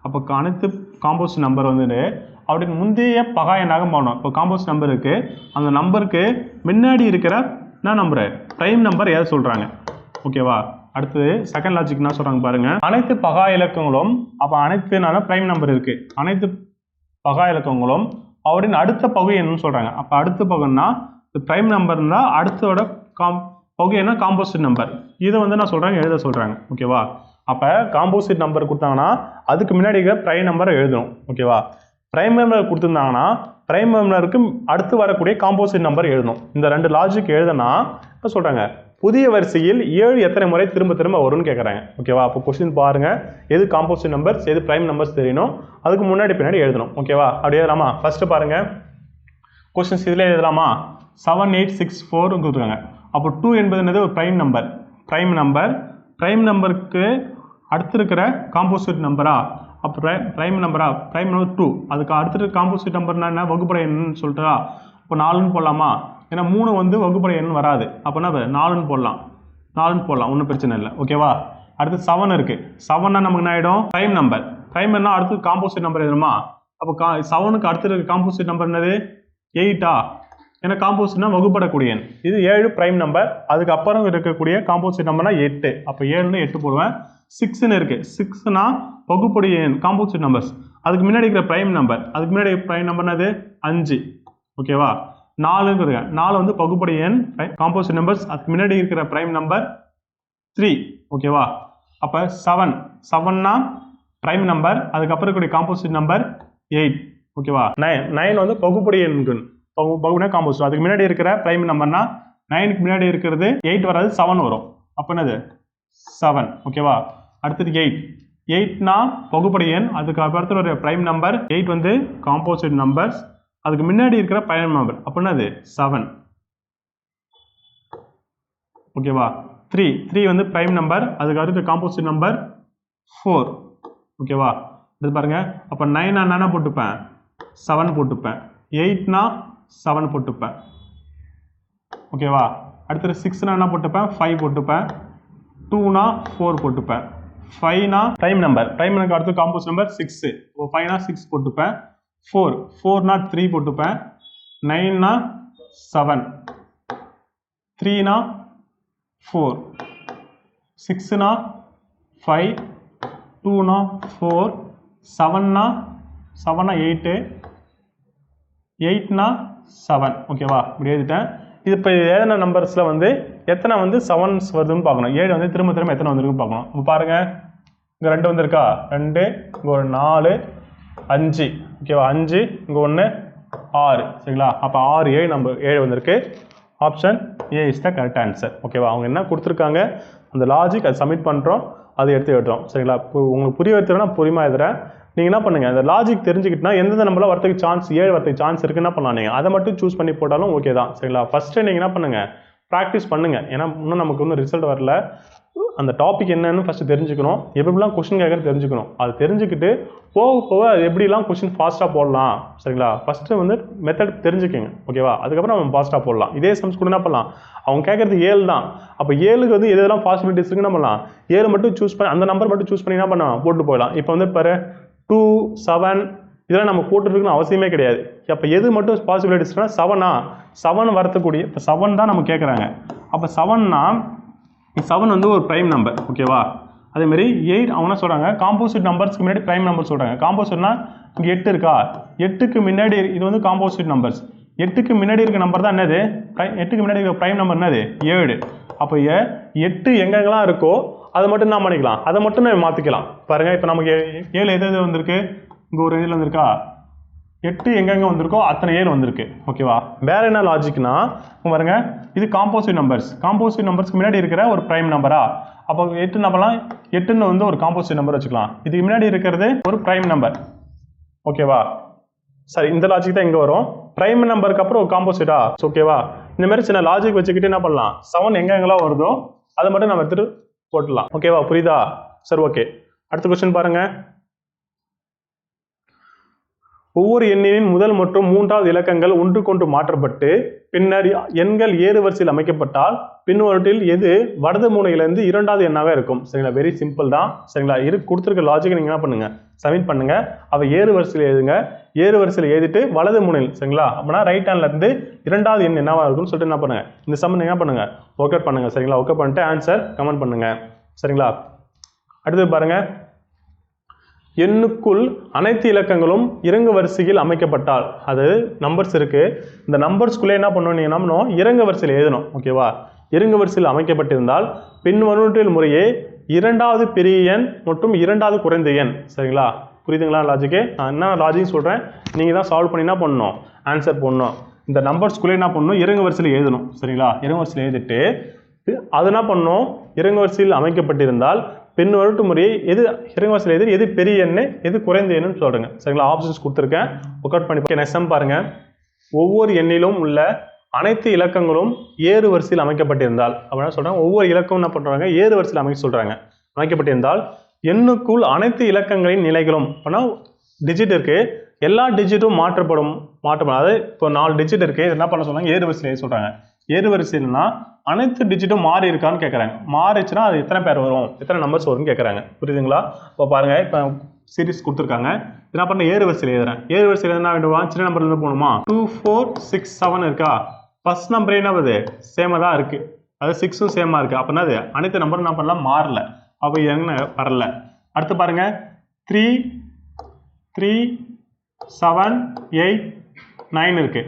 அப்போ அனைத்து காம்போசிட் நம்பர் வந்துட்டு அவற்றின் முந்தைய பகா எண்ணாக மாறணும். இப்போ காம்போசிட் நம்பர் இருக்குது, அந்த நம்பருக்கு முன்னாடி இருக்கிற என்ன நம்பரு? பிரைம் நம்பர் ஏதாவது சொல்கிறாங்க. ஓகேவா, அடுத்து செகண்ட் லாஜிக் என்ன சொல்கிறாங்க பாருங்க. அனைத்து பகா இலக்கங்களும், அப்போ அனைத்துனால பிரைம் நம்பர் இருக்குது, அனைத்து பகா இலக்கங்களும் அவரின் அடுத்த பகு என்னன்னு சொல்கிறாங்க. அப்போ அடுத்த பகுன்னா பிரைம் நம்பர் இருந்தால் அடுத்தோட பகு என்ன? Composite number. இதை வந்து நான் சொல்கிறாங்க, எழுத சொல்கிறாங்க. ஓகேவா, அப்போ காம்போசிட் நம்பர் கொடுத்தாங்கன்னா அதுக்கு முன்னாடி இருக்கிற பிரைம் நம்பரை எழுதணும். ஓகேவா, பிரைம் நம்பர் கொடுத்துருந்தாங்கன்னா பிரைம் நம்பருக்கு அடுத்து வரக்கூடிய காம்போசிட் நம்பர் எழுதணும். இந்த 2 லாஜிக் எழுதுனா என்ன சொல்கிறாங்க, புதிய வரிசையில் 7 எத்தனை முறை திரும்ப திரும்ப வரும்னு கேட்குறாங்க. ஓகேவா, அப்போ கொஸ்டின் பாருங்கள், எது காம்போசிட் நம்பர்ஸ் எது பிரைம் நம்பர்ஸ் தெரியணும், அதுக்கு முன்னாடி பின்னாடி எழுதணும். ஓகேவா, அப்படி எழுதலாமா? ஃபஸ்ட்டு பாருங்கள், கொஸ்டின்ஸ் இதில் எழுதலாமா? 7 8 6 4 கொடுத்துருக்காங்க. அப்போ 2 என்பது என்னது? ஒரு பிரைம் நம்பர். பிரைம் நம்பருக்கு அடுத்து இருக்கிற காம்போசிட் நம்பரா? அப்போ பிரைம் நம்பரா? Prime number 2. அதுக்கு அடுத்து காம்போசிட் நம்பர்னா என்ன? வகுப்படை எண்ணுன்னு சொல்லிட்டா, இப்போ 4ன்னு போடலாமா? ஏன்னா 3 வந்து வகுப்படை எண் வராது. அப்போனா 4ன்னு போடலாம், ஒன்றும் பிரச்சனை இல்லை. ஓகேவா, அடுத்து 7 இருக்குது. 7னா நமக்கு என்ன ஆகிடும்? Prime number. பிரைம் என்ன? அடுத்து காம்போசிட் நம்பர் எழுதணுமா? அப்போ 7க்கு அடுத்து இருக்க காம்போசிட் நம்பர் என்னது? 8ஆ? ஏன்னா காம்போசிட்னா வகுப்படக்கூடிய எண். இது 7 பிரைம் நம்பர். அதுக்கப்புறம் இருக்கக்கூடிய காம்போசிட் நம்பர்னா 8. அப்போ 7ன்னு 8 போடுவேன். 6ன்னு இருக்குது. 6னா வகுப்படைய எண், காம்போசிட் நம்பர்ஸ். அதுக்கு முன்னாடி இருக்கிற பிரைம் நம்பர், அதுக்கு முன்னாடி பிரைம் நம்பர்னா அது 5. ஓகேவா, 4 வந்து பகுப்படைய எண், காம்போசிட் நம்பர்ஸ். அதுக்கு முன்னாடி இருக்கிற பிரைம் நம்பர் 3. ஓகேவா, அப்போ 7னா பிரைம் நம்பர். அதுக்கப்புறம் இருக்கக்கூடிய காம்போசிட் நம்பர் 8. ஓகேவா, 9 வந்து பகுப்படைய எண்கள், பகுப்படைய காம்போசிட். அதுக்கு முன்னாடி இருக்கிற பிரைம் நம்பர்னா 9க்கு முன்னாடி இருக்கிறது 8 வராது, 7 வரும். அப்போ என்னது? 7. ஓகேவா, அடுத்தது 8னா பகுப்படைய எண். அதுக்கு அப்புறத்துல ஒரு பிரைம் நம்பர் 8 வந்து காம்போசிட் நம்பர்ஸ். அதுக்கு முன்னாடி இருக்கிற பிரைம் நம்பர் அப்படின்னா அது 7. ஓகேவா, 3 வந்து பிரைம் நம்பர். அதுக்கு அடுத்த காம்போசிட் நம்பர் 4. ஓகேவா, இது பாருங்க. அப்போ 9னா என்ன போட்டுப்பேன்? 7 போட்டுப்பேன். 8னா 7 போட்டுப்பேன். ஓகேவா, அடுத்தது 6னா என்ன போட்டுப்பேன்? 5 போட்டுப்பேன். 2னா 4 போட்டுப்பேன். 5னா பிரைம் நம்பர். பிரைம் நம்பருக்கு அடுத்து காம்போசிட் நம்பர் 6. இப்போ 5னா 6 போட்டுப்பேன். 4னா 3 போட்டுப்பேன். 9னா 7. 3னா 4. 6னா 5. 2னா 4. 7னா 8. 8னா 7. ஓகேவா, இப்படி எழுதிட்டேன். இது இப்போ எழுதின நம்பர்ஸில் வந்து எத்தனை வந்து 7s வருதுன்னு பார்க்கணும். 7 வந்து திரும்ப எத்தனை வந்திருக்குன்னு பார்க்கணும். இப்போ பாருங்கள், இங்கே 2 வந்திருக்கா? 2, இங்கே ஒரு 4, 5. ஓகேவா, 5, இங்கே 1, 6. சரிங்களா, அப்போ 6 7 நம்பர் 7 வந்திருக்கு. Option A is the correct answer. ஓகேவா, அவங்க என்ன கொடுத்துருக்காங்க அந்த லாஜிக் அதை சப்மிட் பண்ணுறோம், அதை எடுத்து எழுதுறோம். சரிங்களா, இப்போ உங்களுக்கு புரிய வைக்கிறேன்னா புரியுமா எழுதுறேன். நீங்கள் என்ன பண்ணுங்கள், அந்த லாஜிக் தெரிஞ்சுக்கிட்டுனா எந்தெந்த நம்பரில் வரத்துக்கு சான்ஸ் 7 வரத்துக்கு சான்ஸ் இருக்குன்னு என்ன பண்ணலாம், நீங்கள் அதை மட்டும் சூஸ் பண்ணி போட்டாலும் ஓகே தான். சரிங்களா, ஃபஸ்ட்டு நீங்கள் என்ன பண்ணுங்கள், ப்ராக்டிஸ் பண்ணுங்கள். ஏன்னா இன்னும் நமக்கு இன்னும் ரிசல்ட் வரல. அந்த டாபிக் என்னன்னு ஃபஸ்ட்டு தெரிஞ்சுக்கணும், எப்படிலாம் கொஸ்டின் கேட்குறது தெரிஞ்சுக்கணும். அது தெரிஞ்சுக்கிட்டு போக அது எப்படிலாம் கொஸ்டின் ஃபாஸ்ட்டாக போடலாம். சரிங்களா, ஃபஸ்ட்டு வந்து மெத்தட் தெரிஞ்சுக்கோங்க. ஓகேவா, அதுக்கப்புறம் நம்ம ஃபாஸ்ட்டாக போடலாம். இதே சம்ஸ் கூட என்ன பண்ணலாம், அவங்க கேட்குறது 7 தான். அப்போ 7க்கு வந்து எதெல்லாம் பாசிபிலிட்டிஸ் இருக்குன்னு பண்ணலாம், 7 மட்டும் சூஸ் பண்ணி அந்த நம்பர் மட்டும் சூஸ் பண்ணி என்ன பண்ணலாம், போட்டு போயிடலாம். இப்போ வந்து பாரு 2 7 இதெல்லாம் நம்ம போட்டுருக்குன்னு அவசியமே கிடையாது. அப்போ எது மட்டும் பாசிபிலிட்டிஸ்னா 7 வரத்துக்கூடிய இப்போ 7 தான் நம்ம கேட்குறாங்க. அப்போ 7னா 7 வந்து ஒரு ப்ரைம் நம்பர் ஓகேவா. அதேமாரி 8 அவங்க என்ன சொல்கிறாங்க, காம்போசிட் நம்பர்ஸ்க்கு முன்னாடி ப்ரைம் நம்பர் சொல்கிறாங்க. காம்போசிட்னா இங்கே 8 இருக்கா, 8க்கு முன்னாடி இது வந்து காம்போசிட் நம்பர்ஸ். 8க்கு முன்னாடி இருக்க நம்பர் தான் என்னது, 8க்கு முன்னாடி இருக்க ப்ரைம் நம்பர் என்னது 7. அப்போ 8 எங்கெங்கெல்லாம் இருக்கோ அதை மட்டும் என்ன பண்ணிக்கலாம், அதை மட்டும் நம்ம மாற்றிக்கலாம். பாருங்கள் இப்போ நமக்கு 7 எது எது வந்திருக்கு, இங்கே ஒரு இதில் வந்திருக்கா, 8 எங்கெங்கே வந்திருக்கோ அத்தனை 7 வந்திருக்கு ஓகேவா. வேற என்ன லாஜிக்னா பாருங்க, இது காம்போசிட் நம்பர்ஸ். காம்போசிட் நம்பர்ஸ்க்கு முன்னாடி இருக்கிற ஒரு ப்ரைம் நம்பரா, அப்போ 8 நம்பர்லாம் 8ன்னு வந்து ஒரு காம்போசிட் நம்பர் வச்சுக்கலாம். இதுக்கு முன்னாடி இருக்கிறது ஒரு ப்ரைம் நம்பர் ஓகேவா. சரி, இந்த லாஜிக் தான் இங்கே வரும். ப்ரைம் நம்பருக்கு அப்புறம் ஒரு காம்போசிட்டா ஓகேவா. இந்த மாதிரி சின்ன லாஜிக் வச்சுக்கிட்டு என்ன பண்ணலாம், 7 எங்கெங்கெல்லாம் வருதோ அதை மட்டும் நம்ம எடுத்துட்டு போட்டுடலாம் ஓகேவா. புரியுதா? சரி ஓகே. அடுத்த கொஸ்டின் பாருங்க. ஒவ்வொரு எண்ணின் முதல் மற்றும் மூன்றாவது இலக்கங்கள் ஒன்றுக்கொன்று மாற்றப்பட்டு பின்னர் எண்கள் ஏறுவரிசையில் அமைக்கப்பட்டால் பின்வற்றில் எது வலது முனையிலிருந்து இரண்டாவது எண்ணாக இருக்கும். சரிங்களா, வெரி சிம்பிள் தான். சரிங்களா, கொடுத்துருக்க லாஜிக் நீங்கள் என்ன பண்ணுங்க, சப்மிட் பண்ணுங்க. அவ ஏறு வரிசையில் எழுதுங்க. ஏறு வரிசையில் எழுதிட்டு வலது முனையில் சரிங்களா, அப்படின்னா ரைட் ஹேண்ட்ல இருந்து இரண்டாவது எண் என்னவா இருக்கும்னு சொல்லிட்டு என்ன பண்ணுங்க, இந்த சம் என்ன பண்ணுங்க ஒர்க் அவுட் பண்ணுங்க. சரிங்களா, ஒர்க் அவுட் பண்ணிட்டு ஆன்சர் கமெண்ட் பண்ணுங்க. சரிங்களா, அடுத்து பாருங்க. எண்ணுக்குள் அனைத்து இலக்கங்களும் இறங்கு வரிசையில் அமைக்கப்பட்டால், அது நம்பர்ஸ் இருக்கு, இந்த நம்பர்ஸ்குள்ளே என்ன பண்ணணும், நீங்க என்ன பண்ணணும், இறங்கு வரிசையில் எழுதணும் ஓகேவா. இறங்கு வரிசையில் அமைக்கப்பட்டிருந்தால் பின்வருவற்றில் முறையே இரண்டாவது பெரிய எண் மற்றும் இரண்டாவது குறைந்த எண். சரிங்களா, புரியுதுங்களா லாஜிக்கு. நான் என்ன லாஜிக் சொல்றேன், நீங்க தான் சால்வ் பண்ணி என்ன பண்ணணும், ஆன்சர் பண்ணணும். இந்த நம்பர்ஸ்குள்ளே என்ன பண்ணணும், இறங்கு வரிசையில் எழுதணும். சரிங்களா, இறங்கு வரிசையில் எழுதிட்டு அது என்ன பண்ணணும், இறங்கு வரிசையில் அமைக்கப்பட்டிருந்தால் பின்வருட்டு முறையை எது இறங்கு வரிசையில் எது பெரிய எண்ணு எது குறைந்த எண்ணுன்னு சொல்றேங்க. சரிங்களா, ஆப்ஷன்ஸ் கொடுத்துருக்கேன், ஒர்க் அவுட் பண்ணி நெக்ஸ்ட் பாருங்க. ஒவ்வொரு எண்ணிலும் உள்ள அனைத்து இலக்கங்களும் ஏறு வரிசையில் அமைக்கப்பட்டிருந்தால், அப்படின்னா சொல்றாங்க ஒவ்வொரு இலக்கம் என்ன பண்றாங்க, ஏறு வரிசையில் அமைக்க சொல்றாங்க. அமைக்கப்பட்டிருந்தால் எண்ணுக்குள் அனைத்து இலக்கங்களின் நிலைகளும், அப்படின்னா டிஜிட் இருக்கு, எல்லா டிஜிட்டும் மாற்றப்படும். அதாவது இப்போ 4 டிஜிட் இருக்கு, என்ன பண்ண சொல்றாங்க, ஏறு வரிசையில் சொல்றாங்க. ஏறு வரிசையில்னா அனைத்து டிஜிட்டும் மாறி இருக்கான்னு கேட்குறாங்க. மாறிச்சுன்னா அது எத்தனை பேர் வரும், எத்தனை நம்பர்ஸ் வரும்னு கேட்குறாங்க. புரியுதுங்களா. இப்போ பாருங்க, இப்போ சீரிஸ் கொடுத்துருக்காங்க, என்ன பண்ண ஏறு வரிசையில் எழுதுறேன். ஏறு வரிசையில் என்ன வேண்டுமா, சின்ன நம்பர்ல இருந்து போகணுமா. 2 4 6 7 இருக்கா, ஃபர்ஸ்ட் நம்பர் என்ன வருது, சேமா தான் இருக்கு, அது 6ம் சேமா இருக்கு. அப்படின்னா அது அனைத்து நம்பரும் என்ன பண்ணலாம், மாறல, அப்போ என்ன வரல. அடுத்து பாருங்க 3 3 7 8 9 இருக்கு.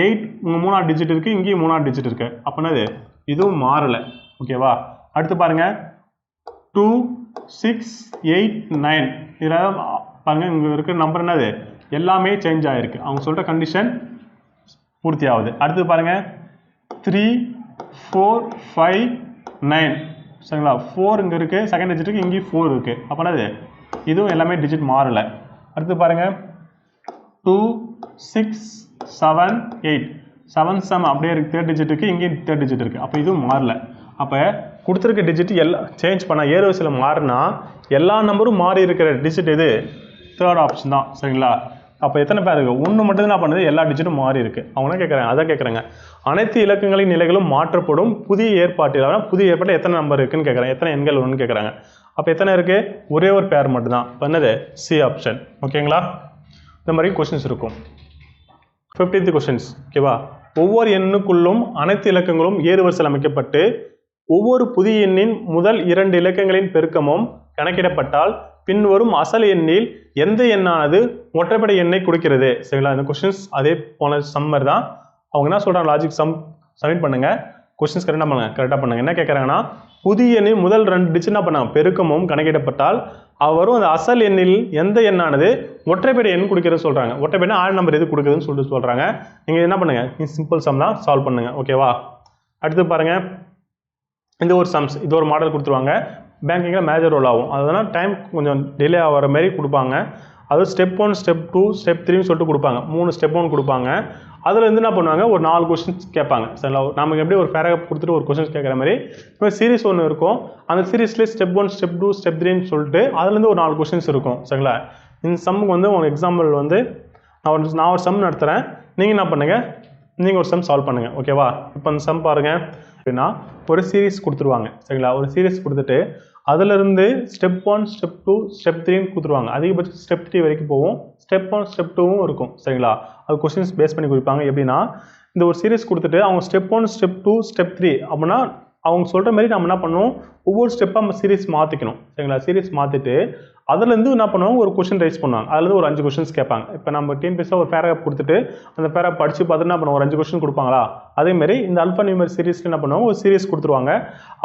8 உங்க 3ஆவது டிஜிட் இருக்கு, இங்கேயும் 3ஆவது டிஜிட் இருக்கு. அப்படின்னா இதுவும் மாறல ஓகேவா. அடுத்து பாருங்க 2 6 8 9 இதுல பாருங்க, இங்க இருக்கிற நம்பர் என்னது, எல்லாமே சேஞ்ச் ஆயிருக்கு. அவங்க சொல்ற கண்டிஷன் பூர்த்தி ஆகுது. அடுத்து பாருங்க 3 4 5 9 சரிங்களா, 4 இங்க இருக்கு, செகண்ட் டிஜிட் இருக்கு, இங்கேயும் 4 இருக்கு. அப்படின்னா இதுவும் எல்லாமே டிஜிட் மாறல. அடுத்து பாருங்க 2 6 7 8 7 சம் அப்படியே இருக்கு, தேர்ட் டிஜிட் இருக்கு, இங்கேயும் தேர்ட் டிஜிட் இருக்கு. அப்போ இதுவும் மாறல. அப்போ கொடுத்துருக்க டிஜிட் எல்லாம் சேஞ்ச் பண்ண ஏறு வரிசையில் மாறினா எல்லா நம்பரும் மாறி இருக்கிற டிஜிட் எது, தேர்ட் ஆப்ஷன் தான். சரிங்களா, அப்போ எத்தனை பேர் இருக்கு, ஒன்று மட்டும் தான் பண்ணுது, எல்லா டிஜிட்டும் மாறி இருக்கு. அவங்க என்ன கேட்குறாங்க, அதான் கேட்குறாங்க, அனைத்து இலக்கங்களின் நிலைகளும் மாற்றப்படும் புதிய ஏற்பாட்டில், புதிய ஏற்பாட்டில் எத்தனை நம்பர் இருக்குன்னு கேட்குறாங்க, எத்தனை எண்கள் ஒன்று கேட்குறாங்க. அப்போ எத்தனை இருக்கு, ஒரே ஒரு பேர் மட்டும் தான். என்னது, சி ஆப்ஷன். ஓகேங்களா, இந்த மாதிரி கொஸ்டின்ஸ் இருக்கும். 15th கொஸ்டின்ஸ் ஓகேவா. ஒவ்வொரு எண்ணுக்குள்ளும் அனைத்து இலக்கங்களும் ஏறு வரிசையில் அமைக்கப்பட்டு ஒவ்வொரு புதிய எண்ணின் முதல் 2 இலக்கங்களின் பெருக்கமும் கணக்கிடப்பட்டால் பின்வரும் அசல் எண்ணில் எந்த எண்ணானது ஒற்றைப்படை எண்ணை கொடுக்கிறது. சரிங்களா, இந்த கொஸ்டின்ஸ் அதே போன சம்மர் தான். அவங்க என்ன சொல்றாங்க, லாஜிக் சப்மிட் பண்ணுங்க, கொஸ்டின்ஸ் கரெக்டாக பண்ணுங்க. என்ன கேட்குறாங்கன்னா, புதிய எண்ணின் முதல் 2 டிஜிட் என்ன பண்ணாங்க, பெருக்கமும் கணக்கிடப்பட்டால் அவரும் அந்த அசல் எண்ணில் எந்த எண்ணானது ஒற்றைப்படை எண் கொடுக்கிறது சொல்றாங்க. ஒற்றைப்படை ஆள் நம்பர் எது கொடுக்குதுன்னு சொல்லிட்டு சொல்றாங்க. நீங்க என்ன பண்ணுங்க, சிம்பிள் சம் தான் சால்வ் பண்ணுங்க ஓகேவா. அடுத்து பாருங்க, இந்த ஒரு சம்ஸ், இது ஒரு மாடல் கொடுத்துருவாங்க, பேங்கிங்கில் மேஜர் ரோல் ஆகும். அதனால் டைம் கொஞ்சம் டிலே ஆகிற மாதிரி கொடுப்பாங்க. அது ஸ்டெப் 1 ஸ்டெப் 2 ஸ்டெப் 3 சொல்லிட்டு கொடுப்பாங்க. 3 ஸ்டெப் 1 கொடுப்பாங்க. அதில் இருந்து என்ன பண்ணுவாங்க, ஒரு 4 கொஸ்டின்ஸ் கேட்பாங்க. சரிங்களா, நமக்கு எப்படி ஒரு பேராகிராஃப் கொடுத்துட்டு ஒரு கொஸ்டின்ஸ் கேட்குற மாதிரி இப்போ சீரிஸ் ஒன்று இருக்கும். அந்த சீரிஸ்லேயே ஸ்டெப் 1 ஸ்டெப் 2 ஸ்டெப் 3ன்னு சொல்லிட்டு அதுலேருந்து ஒரு 4 கொஸ்டின்ஸ் இருக்கும். சரிங்களா, இந்த சம்முக்கு வந்து உங்களுக்கு எக்ஸாம்பிள் வந்து நான் ஒரு சம் நடத்துகிறேன், நீங்கள் என்ன பண்ணுங்கள், நீங்கள் ஒரு சம் சால்வ் பண்ணுங்கள் ஓகேவா. இப்போ அந்த சம் பாருங்கள், அப்படின்னா ஒரு சீரிஸ் கொடுத்துருவாங்க. சரிங்களா, ஒரு சீரிஸ் கொடுத்துட்டு அதிலிருந்து ஸ்டெப் 1 ஸ்டெப் 2 ஸ்டெப் 3ன்னு கொடுத்துருவாங்க. அதிகபட்சம் ஸ்டெப் 3 வரைக்கும் போகும். ஸ்டெப் 1 ஸ்டெப் 2வும் இருக்கும். சரிங்களா, அது கொஸ்டின்ஸ் பேஸ் பண்ணி கொடுப்பாங்க. எப்படின்னா, இந்த ஒரு சீரிஸ் கொடுத்துட்டு அவங்க ஸ்டெப் 1 ஸ்டெப் 2 ஸ்டெப் 3 அப்படின்னா அவங்க சொல்கிற மாதிரி நம்ம என்ன பண்ணுவோம், ஒவ்வொரு ஸ்டெப்பாக நம்ம சீரிஸ் மாற்றிக்கணும். சரிங்களா? சீரிஸ் மாற்றிட்டு அதுலேருந்து என்ன பண்ணுவாங்க, ஒரு கொஷின் ரைஸ் பண்ணுவாங்க. அதுலேருந்து ஒரு 5 கொஷின்ஸ் கேட்பாங்க. இப்போ நம்ம டிஎன்பிஎஸ்சியில் ஒரு பேராகிராஃப் கொடுத்துட்டு அந்த பேராகிராஃப் படித்து பார்த்துட்டு என்ன பண்ணுவோம், ஒரு 5 கொஷின் கொடுப்பாங்களா? அதேமாதிரி இந்த அல்ஃபா நியூமர் சீரிஸ்க்கு என்ன பண்ணுவாங்க, ஒரு சீரிஸ் கொடுத்துருவாங்க.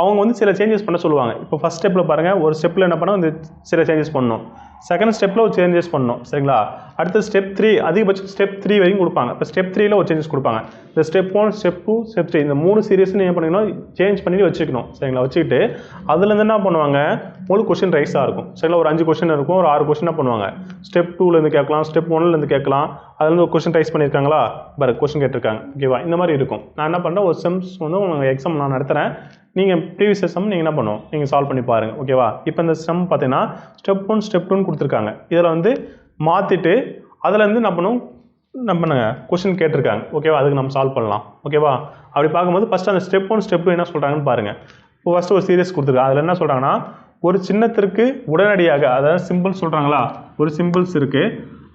அவங்க வந்து சில சேஞ்சஸ் பண்ண சொல்லுவாங்க. இப்போ ஃபஸ்ட் ஸ்டெப்பில் பாருங்கள், ஒரு ஸ்டெப்பில் என்ன பண்ணணும், இந்த சில சேஞ்சஸ் பண்ணணும். செகண்ட் ஸ்டெப்பில் ஒரு சேஞ்சஸ் பண்ணணும். சரிங்களா? அடுத்த ஸ்டெப் 3, அதிகபட்சம் ஸ்டெப் 3 வரைக்கும் கொடுப்பாங்க. இப்போ ஸ்டெப் 3ல் ஒரு சேஞ்சஸ் கொடுப்பாங்க. இந்த ஸ்டெப் 1, ஸ்டெப் 2, ஸ்டெப் 3 இந்த 3 சீரிஸ் நீங்கள் பண்ணிக்கணும், சேஞ்ச் பண்ணிட்டு வச்சுக்கணும். சரிங்களா? வச்சுக்கிட்டு அதுலேருந்து என்ன பண்ணுவாங்க, உங்களுக்கு கொஷின் ரைஸாக இருக்கும். சரிங்களா? ஒரு 5 கொஷின் இருக்கும், ஒரு 6 கொஷின் பண்ணுவாங்க. ஸ்டெப் 2லேருந்து கேட்கலாம், ஸ்டெப் 1லேருந்து கேட்கலாம். அதுலேருந்து ஒரு கொஷின் ரைஸ் பண்ணியிருக்காங்களா, பாரு கொஷின் கேட்டிருக்காங்க. ஓகேவா? இந்த மாதிரி இருக்கும். நான் என்ன பண்ணுறேன், ஒரு செம்ஸ் வந்து உங்களுக்கு எக்ஸாம் நான் நடத்துகிறேன். நீங்கள் ப்ரீவியஸ் செம் நீங்கள் என்ன பண்ணுவோம், நீங்கள் சால்வ் பண்ணி பாருங்கள். ஓகேவா? இப்போ இந்த செம் பார்த்தீங்கன்னா ஸ்டெப் 1, ஸ்டெப் 2 கொடுத்துருக்காங்க. இதில் வந்து மாற்றிட்டு அதுலேருந்து என்ன பண்ணுவோம், நம்ம பண்ணுங்க கொஷின் கேட்டிருக்காங்க. ஓகேவா? அதுக்கு நம்ம சால்வ் பண்ணலாம். ஓகேவா? அப்படி பார்க்கும்போது ஃபஸ்ட்டு அந்த ஸ்டெப் 1, ஸ்டெப் 2 என்ன சொல்கிறாங்கன்னு பாருங்கள். இப்போ ஃபஸ்ட்டு ஒரு சீரியஸ் கொடுத்துருக்காங்க. அதில் என்ன சொல்கிறாங்கன்னா, ஒரு சின்னத்திற்கு உடனடியாக, அதாவது சிம்பிள்ஸ் சொல்கிறாங்களா, ஒரு சிம்பிள்ஸ் இருக்குது.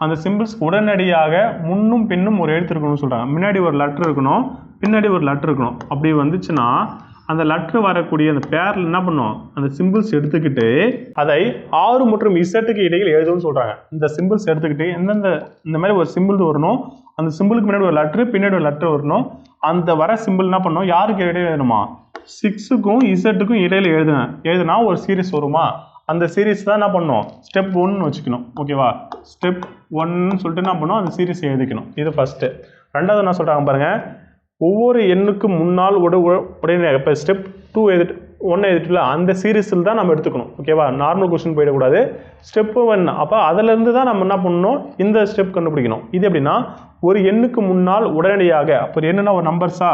அந்த சிம்பிள்ஸ் உடனடியாக முன்னும் பின்னும் ஒரு எழுத்து இருக்கணும்னு சொல்கிறாங்க. முன்னாடி ஒரு லெட்டர் இருக்கணும், பின்னாடி ஒரு லெட்டர் இருக்கணும். அப்படி வந்துச்சுன்னா அந்த லெட்டர் வரக்கூடிய அந்த பேரில் என்ன பண்ணும், அந்த சிம்பிள்ஸ் எடுத்துக்கிட்டு அதை R மற்றும் Z இடையில் எழுதுன்னு சொல்கிறாங்க. இந்த சிம்பிள்ஸ் எடுத்துக்கிட்டு எந்தெந்த இந்த மாதிரி ஒரு சிம்பிள் வரணும், அந்த சிம்பிளுக்கு முன்னாடி ஒரு லெட்ரு, பின்னாடி ஒரு லெட்டர் வரணும். அந்த வர சிம்பிள் என்ன பண்ணணும், யாருக்கு இடையில எழுதணுமா, 6க்கும் Z இடையில எழுதுனா ஒரு சீரிஸ் வருமா, அந்த சீரிஸ் தான் என்ன பண்ணணும், ஸ்டெப் 1 வச்சுக்கணும். ஓகேவா? ஸ்டெப் 1 சொல்லிட்டு என்ன பண்ணணும், அந்த சீரிஸ் எழுதிக்கணும். இது ஃபஸ்ட்டு. ரெண்டாவது என்ன சொல்கிறாங்க பாருங்கள், ஒவ்வொரு எண்ணுக்கு முன்னால் உடனடியாக, இப்போ ஸ்டெப் 2 1 எழுதிட்டுல அந்த சீரீஸில் தான் நம்ம எடுத்துக்கணும். ஓகேவா? நார்மல் கொஸ்டின் போயிடக்கூடாது. ஸ்டெப் 1 அப்போ அதிலேருந்து தான் நம்ம என்ன பண்ணணும், இந்த ஸ்டெப் கண்டுபிடிக்கணும். இது எப்படின்னா, ஒரு எண்ணுக்கு முன்னால் உடனடியாக, அப்போ என்னென்னா ஒரு நம்பர்ஸா,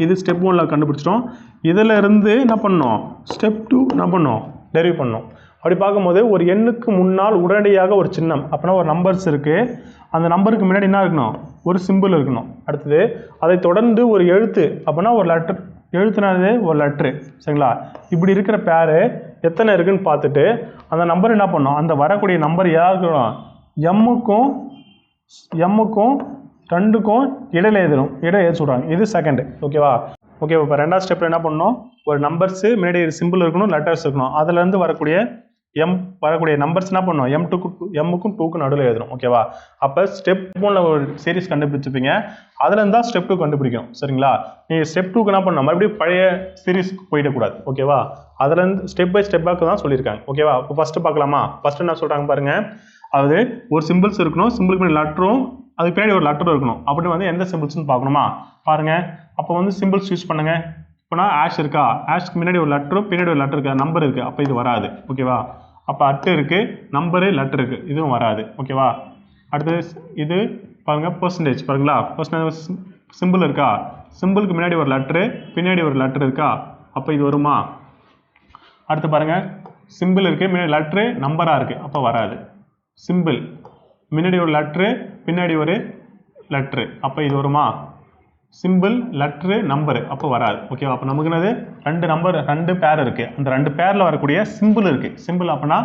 இது ஸ்டெப் 1ல் கண்டுபிடிச்சிட்டோம். இதில் இருந்து என்ன பண்ணணும், ஸ்டெப் 2 என்ன பண்ணணும், டெரிவ் பண்ணணும். அப்படி பார்க்கும்போது ஒரு எண்ணுக்கு முன்னால் உடனடியாக ஒரு சின்னம், அப்படின்னா ஒரு நம்பர்ஸ் இருக்குது, அந்த நம்பருக்கு முன்னாடி என்ன இருக்கணும், ஒரு சிம்பிள் இருக்கணும். அடுத்தது அதை தொடர்ந்து ஒரு எழுத்து, அப்படின்னா ஒரு லெட்டர், எழுத்துனாலே ஒரு லெட்ரு. சரிங்களா? இப்படி இருக்கிற பேரு எத்தனை இருக்குன்னு பார்த்துட்டு அந்த நம்பர் என்ன பண்ணணும், அந்த வரக்கூடிய நம்பர் யாருக்கும், எம்முக்கும் 2க்கும் இடையில எழுதணும். இடையில எழுத சொல்கிறாங்க. இது செகண்டு. ஓகேவா? ஓகே. இப்போ ரெண்டாவது ஸ்டெப்பில் என்ன பண்ணணும், ஒரு நம்பர்ஸு முன்னாடி சிம்பிள் இருக்கணும், லெட்டர்ஸ் இருக்கணும். அதுலேருந்து வரக்கூடிய நம்பர்ஸ் என்ன பண்ணணும், எம்முக்கும் 2க்கும் நடுவில் எழுதணும். ஓகேவா? அப்போ ஸ்டெப் 1ல் ஒரு சீரிஸ் கண்டுபிடிச்சிருப்பீங்க, அதுலேருந்து தான் ஸ்டெப் 2 கண்டுபிடிக்கணும். சரிங்களா? நீங்கள் ஸ்டெப் 2க்கு என்ன பண்ணணும், மறுபடியும் பழைய சீரிஸ்க்கு போயிடக்கூடாது. ஓகேவா? அதுலேருந்து ஸ்டெப் பை ஸ்டெப்பாக தான் சொல்லியிருக்காங்க. ஓகேவா? இப்போ ஃபஸ்ட்டு பார்க்கலாமா? ஃபஸ்ட்டு என்ன சொல்கிறாங்க பாருங்கள், அதாவது ஒரு சிம்பிள்ஸ் இருக்கணும், சிம்பிளுக்கு முன்னாடி லெட்டரும், அதுக்கு பின்னாடி ஒரு லெட்டர் இருக்கணும். அப்படி வந்து எந்த சிம்பிள்ஸ்னு பார்க்கணுமா பாருங்கள். அப்போ வந்து சிம்பிள்ஸ் யூஸ் பண்ணுங்கள். இப்போனா ஆஷ் இருக்கா, ஆஷ்க்கு முன்னாடி ஒரு லெட்டரும் பின்னாடி ஒரு லெட்டர் இருக்குது, நம்பர் இருக்குது, அப்போ இது வராது. ஓகேவா? அப்போ அட்டு இருக்குது, நம்பரு, லெட்டர் இருக்குது, இதுவும் வராது. ஓகேவா? அடுத்தது இது பாருங்கள், பர்சன்டேஜ் பாருங்களா, பர்சன்டேஜ் சிம்பிள் இருக்கா, சிம்பிளுக்கு முன்னாடி ஒரு லெட்ரு, பின்னாடி ஒரு லெட்டர் இருக்கா, அப்போ இது வருமா? அடுத்து பாருங்கள், சிம்பிள் இருக்குது, முன்னாடி லெட்ரு, நம்பராக இருக்குது, அப்போ வராது. சிம்பிள் முன்னாடி ஒரு லெட்ரு, பின்னாடி ஒரு லெட்ரு, அப்போ இது வருமா? சிம்பிள், லெட்ரு, நம்பரு, அப்போ வராது. ஓகேவா? அப்போ நமக்கு என்னது, 2 பேர் இருக்குது, அந்த 2 பேரில் வரக்கூடிய சிம்பிள் இருக்குது. சிம்பிள் அப்படின்னா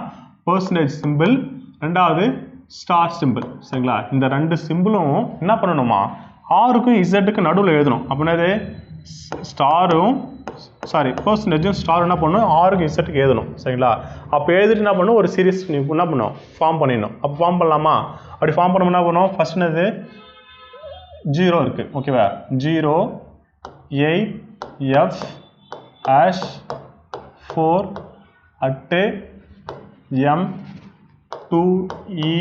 பர்சன்டேஜ் சிம்பிள், ரெண்டாவது ஸ்டார் சிம்பிள். சரிங்களா? இந்த 2 சிம்பிளும் என்ன பண்ணணுமா, ஆருக்கும் இசட்டுக்கும் நடுவில் எழுதணும். அப்படின்னது ஸ்டாரும் பர்சன்டேஜும் ஸ்டார் என்ன பண்ணணும், ஆருக்கு இசட்டுக்கு எழுதணும். சரிங்களா? அப்போ எழுதிட்டு என்ன பண்ணணும், ஒரு சீரிஸ் நீ என்ன பண்ணணும், ஃபார்ம் பண்ணிடணும். அப்போ ஃபார்ம் பண்ணலாமா? அப்படி ஃபார்ம் பண்ணணும் என்ன பண்ணணும், ஃபஸ்ட் என்னது 0 இருக்குது. ஓகேவா? 0 8 F hash 4 at M 2 E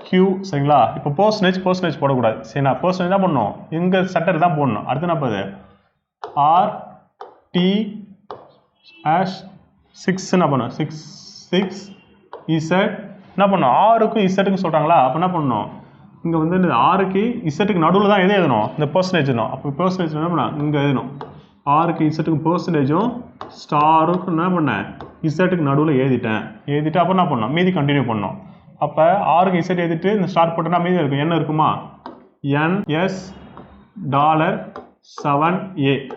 Q. சரிங்களா? இப்போ பர்சன்டேஜ் போடக்கூடாது. சரிங்களா? பர்சன்டேஜ் என்ன பண்ணணும், இங்கே சட்டர் தான் போடணும். அடுத்து என்ன போகுது, R T hash 6 என்ன பண்ணணும், 6 Z என்ன பண்ணணும், ஆருக்கும் இசட்டுக்கும் சொல்கிறாங்களா, அப்போ என்ன பண்ணணும், இங்கே வந்து இந்த ஆருக்கு இசட்டுக்கு நடுவில் தான் எது எழுதணும், இந்த பர்சன்டேஜ் எழுதணும். அப்போ பர்சன்டேஜ் என்ன பண்ண, இங்கே எழுதணும். ஆருக்கு இசட்டுக்கு பர்சன்டேஜும் ஸ்டாருக்கும் என்ன பண்ணேன், இசட்டுக்கு நடுவில் எழுதிட்டு அப்போ என்ன பண்ணணும், மீதி கண்டினியூ பண்ணணும். அப்போ ஆருக்கு இசட் எழுதிட்டு இந்த ஸ்டார் போட்டோன்னா மீதி இருக்கும், என்ன இருக்குமா, NS $7A.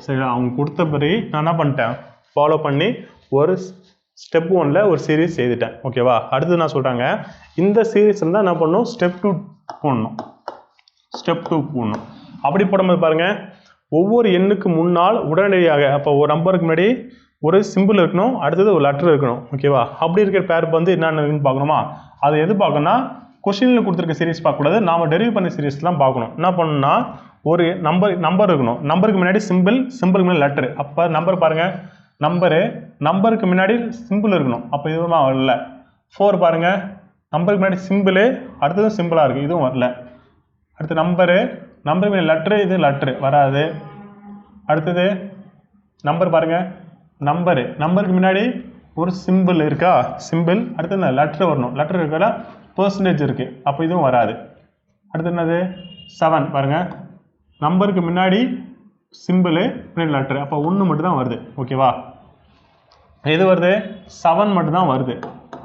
சரிங்களா? அவங்க கொடுத்தபடி நான் என்ன பண்ணிட்டேன், ஃபாலோ பண்ணி ஒரு ஸ்டெப் 1ல் ஒரு சீரீஸ் எழுதிட்டேன். ஓகேவா? அடுத்து நான் சொல்கிறாங்க, இந்த சீரீஸ் இருந்தால் என்ன பண்ணணும், ஸ்டெப் 2 போடணும். அப்படி போடும்போது பாருங்கள், ஒவ்வொரு எண்ணுக்கு முன்னால் உடனடியாக, அப்போ ஒரு நம்பருக்கு முன்னாடி ஒரு சிம்பிள் இருக்கணும், அடுத்தது ஒரு லெட்டர் இருக்கணும். ஓகேவா? அப்படி இருக்கிற பேர் வந்து என்னென்னு பார்க்கணுமா? அதை எது பார்க்கணும்னா கொஸ்டினில் கொடுத்துருக்க சீரிஸ் பார்க்கக்கூடாது, நாம் டெரிவ் பண்ண சீரிஸ்லாம் பார்க்கணும். என்ன பண்ணணும்னா ஒரு நம்பர் இருக்கணும், நம்பருக்கு முன்னாடி சிம்பிளுக்கு முன்னாடி லெட்டரு. அப்போ நம்பர் பாருங்கள், நம்பருக்கு முன்னாடி சிம்பிள் இருக்கணும். அப்போ இதுவும் வரல. 4 பாருங்கள், நம்பருக்கு முன்னாடி சிம்பிள், அடுத்ததும் சிம்பிளாக இருக்குது, இதுவும் வரல. அடுத்து நம்பருக்கு முன்னாடி லெட்ரு, இது லெட்ரு வராது. அடுத்தது நம்பர் பாருங்கள், நம்பருக்கு முன்னாடி ஒரு சிம்பிள் இருக்கா, சிம்பிள், அடுத்தது லெட்ரு வரணும், லெட்ரு இருக்கிற பெர்சன்டேஜ் இருக்குது, அப்போ இதுவும் வராது. அடுத்து என்னது 7 பாருங்கள், நம்பருக்கு முன்னாடி சிம்பிள் முன்னாடி லெட்ரு, அப்போ 1 மட்டும் தான் வருது. ஓகேவா? எது வருது? 7 மட்டும் தான் வருது.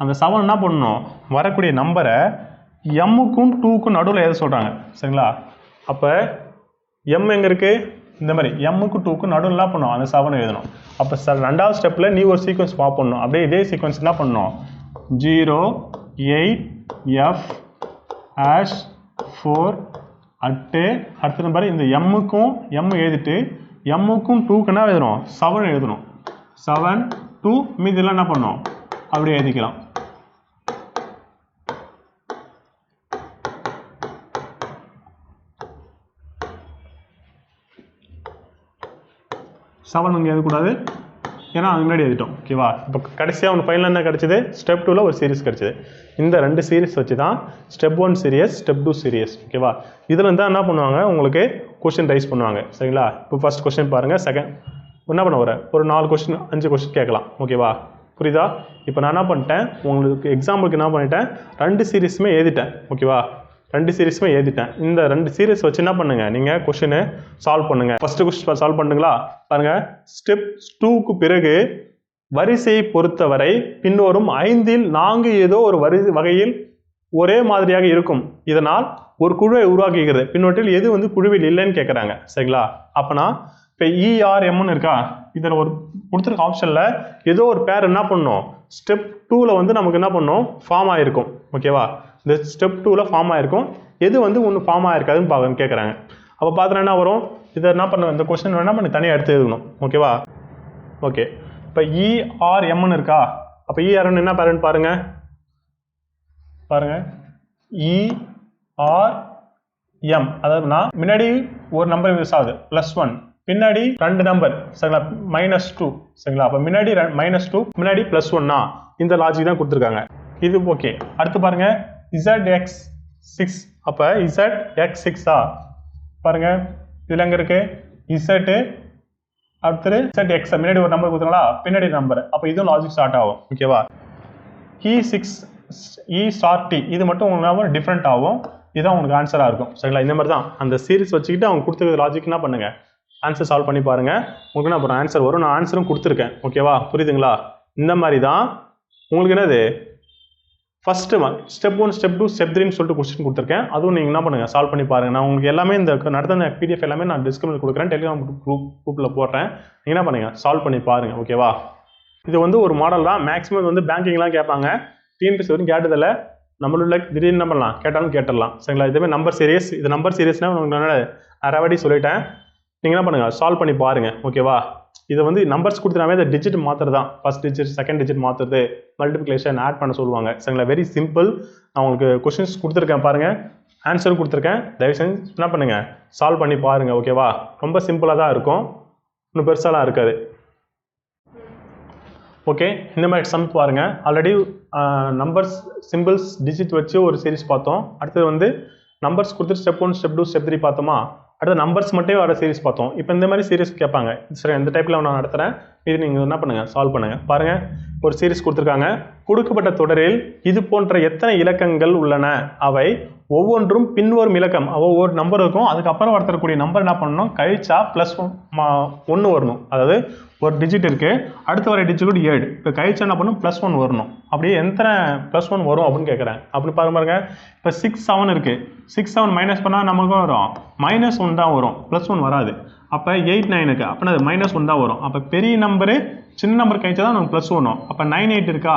அந்த 7 என்ன பண்ணணும், வரக்கூடிய நம்பரை எம்முக்கும் 2க்கும் நடுவில் எதை சொல்கிறாங்க, சரிங்களா? அப்போ எம் எங்கே இருக்குது, இந்த மாதிரி எம்முக்கு 2க்கும் நடுவில் என்ன பண்ணணும், அந்த 7 எழுதணும். அப்போ ரெண்டாவது ஸ்டெப்பில் நீ ஒரு சீக்வன்ஸ் ஃபாலோ பண்ணணும். அப்படியே இதே சீக்வன்ஸ் என்ன பண்ணணும், 0 8 F #4 அடுத்த நம்பர் இந்த எம்முக்கும் எம் எழுதிட்டு எம்முக்கும் 2க்கு என்ன எழுதணும், 7 எழுதணும். 7 2 மீதியெல்லாம் என்ன பண்ணணும், அப்படியே எழுதிக்கலாம். செவன் இங்கே எழுதக்கூடாது, ஏன்னா அது முன்னாடி எழுதிட்டோம். ஓகேவா? இப்போ கடைசியாக ஒன்று ஃபைனலாக என்ன கிடச்சிது, ஸ்டெப் 2ல் ஒரு சீரிஸ் கிடச்சிது. இந்த 2 சீரிஸ் வச்சு தான் ஸ்டெப் 1 சீரியஸ், ஸ்டெப் 2 சீரியஸ். ஓகேவா? இதில் தான் என்ன பண்ணுவாங்க, உங்களுக்கு கொஸ்டின் ரைஸ் பண்ணுவாங்க. சரிங்களா? இப்போ ஃபஸ்ட் கொஸ்டின் பாருங்கள், செகண்ட் என்ன பண்ண வர ஒரு 4 கொஸ்டின் 5 கொஸ்டின் கேட்கலாம். ஓகேவா? புரியுதா? இப்போ நான் என்ன பண்ணிட்டேன், உங்களுக்கு எக்ஸாம்பிளுக்கு என்ன பண்ணிட்டேன், 2 சீரிஸுமே எழுதிட்டேன். ஓகேவா? 2 சீரிஸுமே எழுதிட்டேன். இந்த 2 சீரிஸ் வச்சு என்ன பண்ணுங்க, நீங்கள் கொஸ்டினை சால்வ் பண்ணுங்க. ஃபர்ஸ்ட் கொஸ்டின் சால்வ் பண்ணுங்களா? பாருங்க, ஸ்டெப் 2க்கு பிறகு வரிசையை பொறுத்தவரை பின்வரும் 5ல் 4 ஏதோ ஒரு வகையில் ஒரே மாதிரியாக இருக்கும். இதனால் ஒரு குழுவை உருவாக்குகிறது. பின்னொற்றில் எது வந்து குழுவில் இல்லைன்னு கேட்குறாங்க. சரிங்களா? அப்போனா இப்போ ERMன்னு இருக்கா, இதில் ஒரு கொடுத்துருக்க ஆப்ஷனில் ஏதோ ஒரு பேர் என்ன பண்ணணும், ஸ்டெப் 2ல் வந்து நமக்கு என்ன பண்ணணும், ஃபார்ம் ஆகிருக்கும். ஓகேவா? இந்த ஸ்டெப் 2ல் ஃபார்ம் ஆகிருக்கும், எது வந்து ஒன்று ஃபார்ம் ஆகிருக்காதுன்னு பார்க்கணும்னு கேட்குறாங்க. அப்போ பார்த்தோன்னா என்ன வரும், இதை என்ன பண்ண, இந்த கொஸ்டின் என்ன பண்ணி தனியாக எடுத்து எழுதணும். ஓகேவா? ஓகே, இப்போ ERMன்னு இருக்கா, அப்போ ERM என்ன பேருன்னு பாருங்கள், ERM, அதாவதுனா முன்னாடி ஒரு நம்பர் யூஸ் ஆகுது +1, பின்னாடி 2 நம்பர். சரிங்களா? -2. சரிங்களா? அப்போ முன்னாடி -2 முன்னாடி +1னா இந்த லாஜிக் தான் கொடுத்துருக்காங்க. இது ஓகே. அடுத்து பாருங்க, ZX6, அப்போ ZX6 பாருங்க, இதில் எங்கே இருக்கு Z, அடுத்தது ZX, முன்னாடி ஒரு நம்பர் கொடுத்துருங்களா, பின்னாடி நம்பர், அப்போ இதுவும் லாஜிக் ஸ்டார்ட் ஆகும். ஓகேவா? E*T, இது மட்டும் உங்களுக்கு டிஃப்ரெண்ட் ஆகும், இதுதான் உங்களுக்கு ஆன்சராக இருக்கும். சரிங்களா? இந்த மாதிரி தான் அந்த சீரிஸ் வச்சுக்கிட்டு அவங்க கொடுத்துருக்க லாஜிக் என்ன பண்ணுங்க, ஆன்சர் சால்வ் பண்ணி பாருங்க, உங்களுக்கு என்ன அப்புறம் ஆன்சர் வரும். நான் ஆன்சரும் கொடுத்துருக்கேன். ஓகேவா? புரியுதுங்களா? இந்த மாதிரி தான் உங்களுக்கு என்னது ஃபர்ஸ்ட் ஸ்டெப் 1, ஸ்டெப் 2, ஸ்டெப் 3ன்னு சொல்லிட்டு கொஸ்டின் கொடுத்துருக்கேன். அதுவும் நீங்கள் என்ன பண்ணுங்கள், சால்வ் பண்ணி பாருங்கள். நான் உங்களுக்கு எல்லாமே இந்த நடந்த PDF எல்லாமே நான் டிஸ்கிரிப்ஷனில் கொடுக்குறேன், டெலிகிராம் குரூப்பில் போடுறேன். நீங்கள் என்ன பண்ணுங்கள், சால்வ் பண்ணி பாருங்கள். ஓகேவா? இது வந்து ஒரு மாடல் தான். மேக்ஸிமம் வந்து பேங்கிங்லாம் கேட்பாங்க, டிஎன்பிஎஸ்சி வரைக்கும் கேட்டதில்ல. நம்மளோட திடீர்னு என்ன பண்ணலாம், கேட்டாலும் கேட்டுடலாம். சரிங்களா? இதுவே நம்பர் சீரியஸ், இது நம்பர் சீரியஸ்னால் உங்களுக்கு நிறைய வாட்டி சொல்லிட்டேன். நீங்கள் என்ன பண்ணுங்கள், சால்வ் பண்ணி பாருங்கள். ஓகேவா? இது வந்து நம்பர்ஸ் கொடுத்துனாவே இந்த டிஜிட் மாற்றுறது தான், ஃபர்ஸ்ட் டிஜிட் செகண்ட் டிஜிட் மாற்றுறது, மல்டிப்ளிகேஷன் ஆட் பண்ண சொல்லுவாங்க. சரிங்களா? Very simple. நான் உங்களுக்கு கொஸ்டின்ஸ் கொடுத்துருக்கேன் பாருங்கள், ஆன்சரும் கொடுத்துருக்கேன். தயவு செஞ்சு என்ன பண்ணுங்கள், சால்வ் பண்ணி பாருங்கள். ஓகேவா? ரொம்ப சிம்பிளாக தான் இருக்கும், இன்னும் பெருசாலாம் இருக்காது. ஓகே, இந்த மாதிரி சம் பாருங்கள். ஆல்ரெடி நம்பர்ஸ் சிம்பிள்ஸ் டிஜிட் வச்சு ஒரு சீரிஸ் பார்த்தோம். அடுத்தது வந்து நம்பர்ஸ் கொடுத்துட்டு ஸ்டெப் 1, ஸ்டெப் 2, ஸ்டெப் 3 பார்த்தோமா. அடுத்த நம்பர்ஸ் மட்டும் வர சீரிஸ் பார்த்தோம். இப்போ இந்த மாதிரி சீரிஸ் கேட்பாங்க. சரி, இந்த டைப்பில் நான் நடத்துகிறேன், இது நீங்கள் என்ன பண்ணுங்கள், சால்வ் பண்ணுங்கள். பாருங்கள், ஒரு சீரிஸ் கொடுத்துருக்காங்க. கொடுக்கப்பட்ட தொடரில் இது போன்ற எத்தனை இலக்கங்கள் உள்ளன, அவை ஒவ்வொன்றும் பின்வரும் இலக்கம், ஒவ்வொரு நம்பர் இருக்கும், அதுக்கப்புறம் வரக்கூடிய நம்பர் என்ன பண்ணணும், கழிச்சா +1 வரணும். அதாவது ஒரு டிஜிட் இருக்குது, அடுத்த வர டிஜிட் 7, இப்போ கழிச்சா என்ன பண்ணணும், +1 வரணும். அப்படியே எத்தனை +1 வரும் அப்படின்னு கேட்குறேன். அப்படி பாருங்க, இப்போ 6 7 இருக்குது, 6 7 மைனஸ் பண்ணால் நமக்கு வரும் -1 தான் வரும், +1 வராது. அப்போ 8 9 இருக்குது, அப்போ அது -1 தான் வரும். அப்போ பெரிய நம்பரு சின்ன நம்பர் கழிச்சா தான் நமக்கு +1 வரும். அப்போ 9 8 இருக்கா,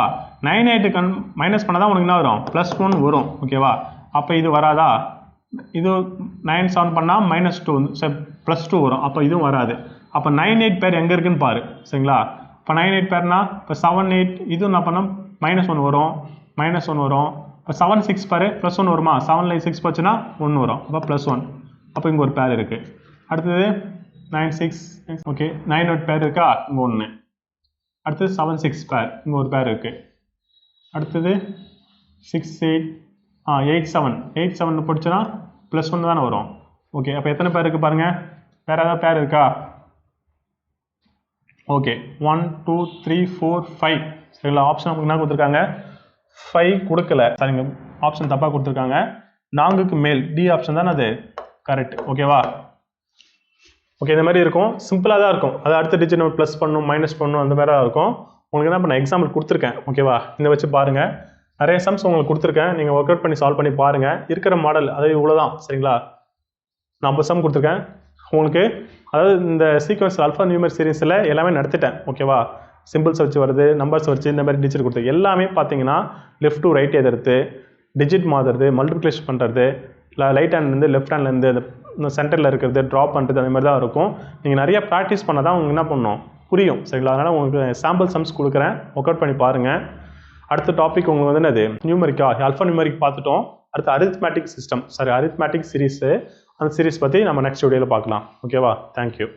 9 8 மைனஸ் பண்ணால் தான் உனக்கு என்ன வரும், +1 வரும். ஓகேவா? அப்போ இது வராதா, இது 9 7 பண்ணால் -2 +2 வரும். அப்போ இதுவும் வராது. அப்போ 9 8 பேர் எங்கே இருக்குன்னு பாரு. சரிங்களா? இப்போ 9 8 பேர்னா இப்போ 7 8 இதுவும் என்ன பண்ணோம் -1 வரும், -1 வரும். இப்போ 7 6 பாரு +1 வருமா? 7 6 போச்சுன்னா 1 வரும். அப்போ +1. அப்போ இங்கே ஒரு பேர் இருக்குது. அடுத்தது 9 6 ஓகே 9 8 பேர் இருக்கா? இங்கே 1. அடுத்தது 7 6 பேர் இங்கே ஒரு பேர் இருக்குது. அடுத்தது 6 8 8 7 8 7 போச்சுன்னா +1 தானே வரும். ஓகே அப்போ எத்தனை பேர் இருக்குது பாருங்கள். வேறு ஏதாவது பேர் இருக்கா? ஓகே 1 2 3 4 5. சரிங்களா? ஆப்ஷன் நமக்கு என்ன கொடுத்துருக்காங்க? 5 கொடுக்கல. சரிங்க, ஆப்ஷன் தப்பாக கொடுத்துருக்காங்க. 4க்கு மேல் டி ஆப்ஷன் தானே அது கரெக்ட். ஓகேவா? ஓகே இந்த மாதிரி இருக்கும். சிம்பிளாக தான் இருக்கும். அது அடுத்த டிஜிட் நம்ம ப்ளஸ் பண்ணணும் மைனஸ் பண்ணணும் அந்த மாதிரி தான் இருக்கும். உங்களுக்கு என்ன பண்ண எக்ஸாம்பிள் கொடுத்துருக்கேன். ஓகேவா? இதை வச்சு பாருங்கள். நிறைய சம்ஸ் உங்களுக்கு கொடுத்துருக்கேன். நீங்கள் ஒர்க் அவுட் பண்ணி சால்வ் பண்ணி பாருங்கள். இருக்கிற மாடல் அது இவ்வளோ தான். சரிங்களா? நான் 50 சம் கொடுத்துருக்கேன் உங்களுக்கு. அதாவது இந்த சீக்வன்ஸ் ஆல்ஃபா நியூமர் சீரிஸில் எல்லாமே நடத்திட்டேன். ஓகேவா? சிம்பிள்ஸ் வச்சு வருது, நம்பர்ஸ் வச்சு இந்த மாதிரி டிஜிட் கொடுத்து எல்லாமே பார்த்தீங்கன்னா லெஃப்ட் டு ரைட் எதிர்த்து டிஜிட் மாற்றுறது, மல்டிப்ளிகேஷன் பண்ணுறது, இல்லை ரைட் ஹேண்ட்லேருந்து லெஃப்ட் ஹேண்ட்லேருந்து இந்த சென்டரில் இருக்கிறது ட்ராப் பண்ணுறது அந்த மாதிரி தான் இருக்கும். நீங்கள் நிறைய ப்ராக்டிஸ் பண்ணால் தான் உங்களுக்கு என்ன பண்ணணும் புரியும். சரிங்களா? அதனால் உங்களுக்கு சாம்பிள் சம்ஸ் கொடுக்குறேன். ஒர்க் அவுட் பண்ணி பாருங்கள். அடுத்த டாபிக் உங்களுக்கு வந்து என்னது நியூமரிக்கா ஆல்ஃபா நியூமரிக் பார்த்துட்டோம். அடுத்து அரித்மேட்டிக் சிஸ்டம் அரித்மேட்டிக் சீரீஸு அந்த சீரீஸ் பற்றி நம்ம நெக்ஸ்ட் வீடியோவில் பார்க்கலாம். ஓகேவா? தேங்க்யூ.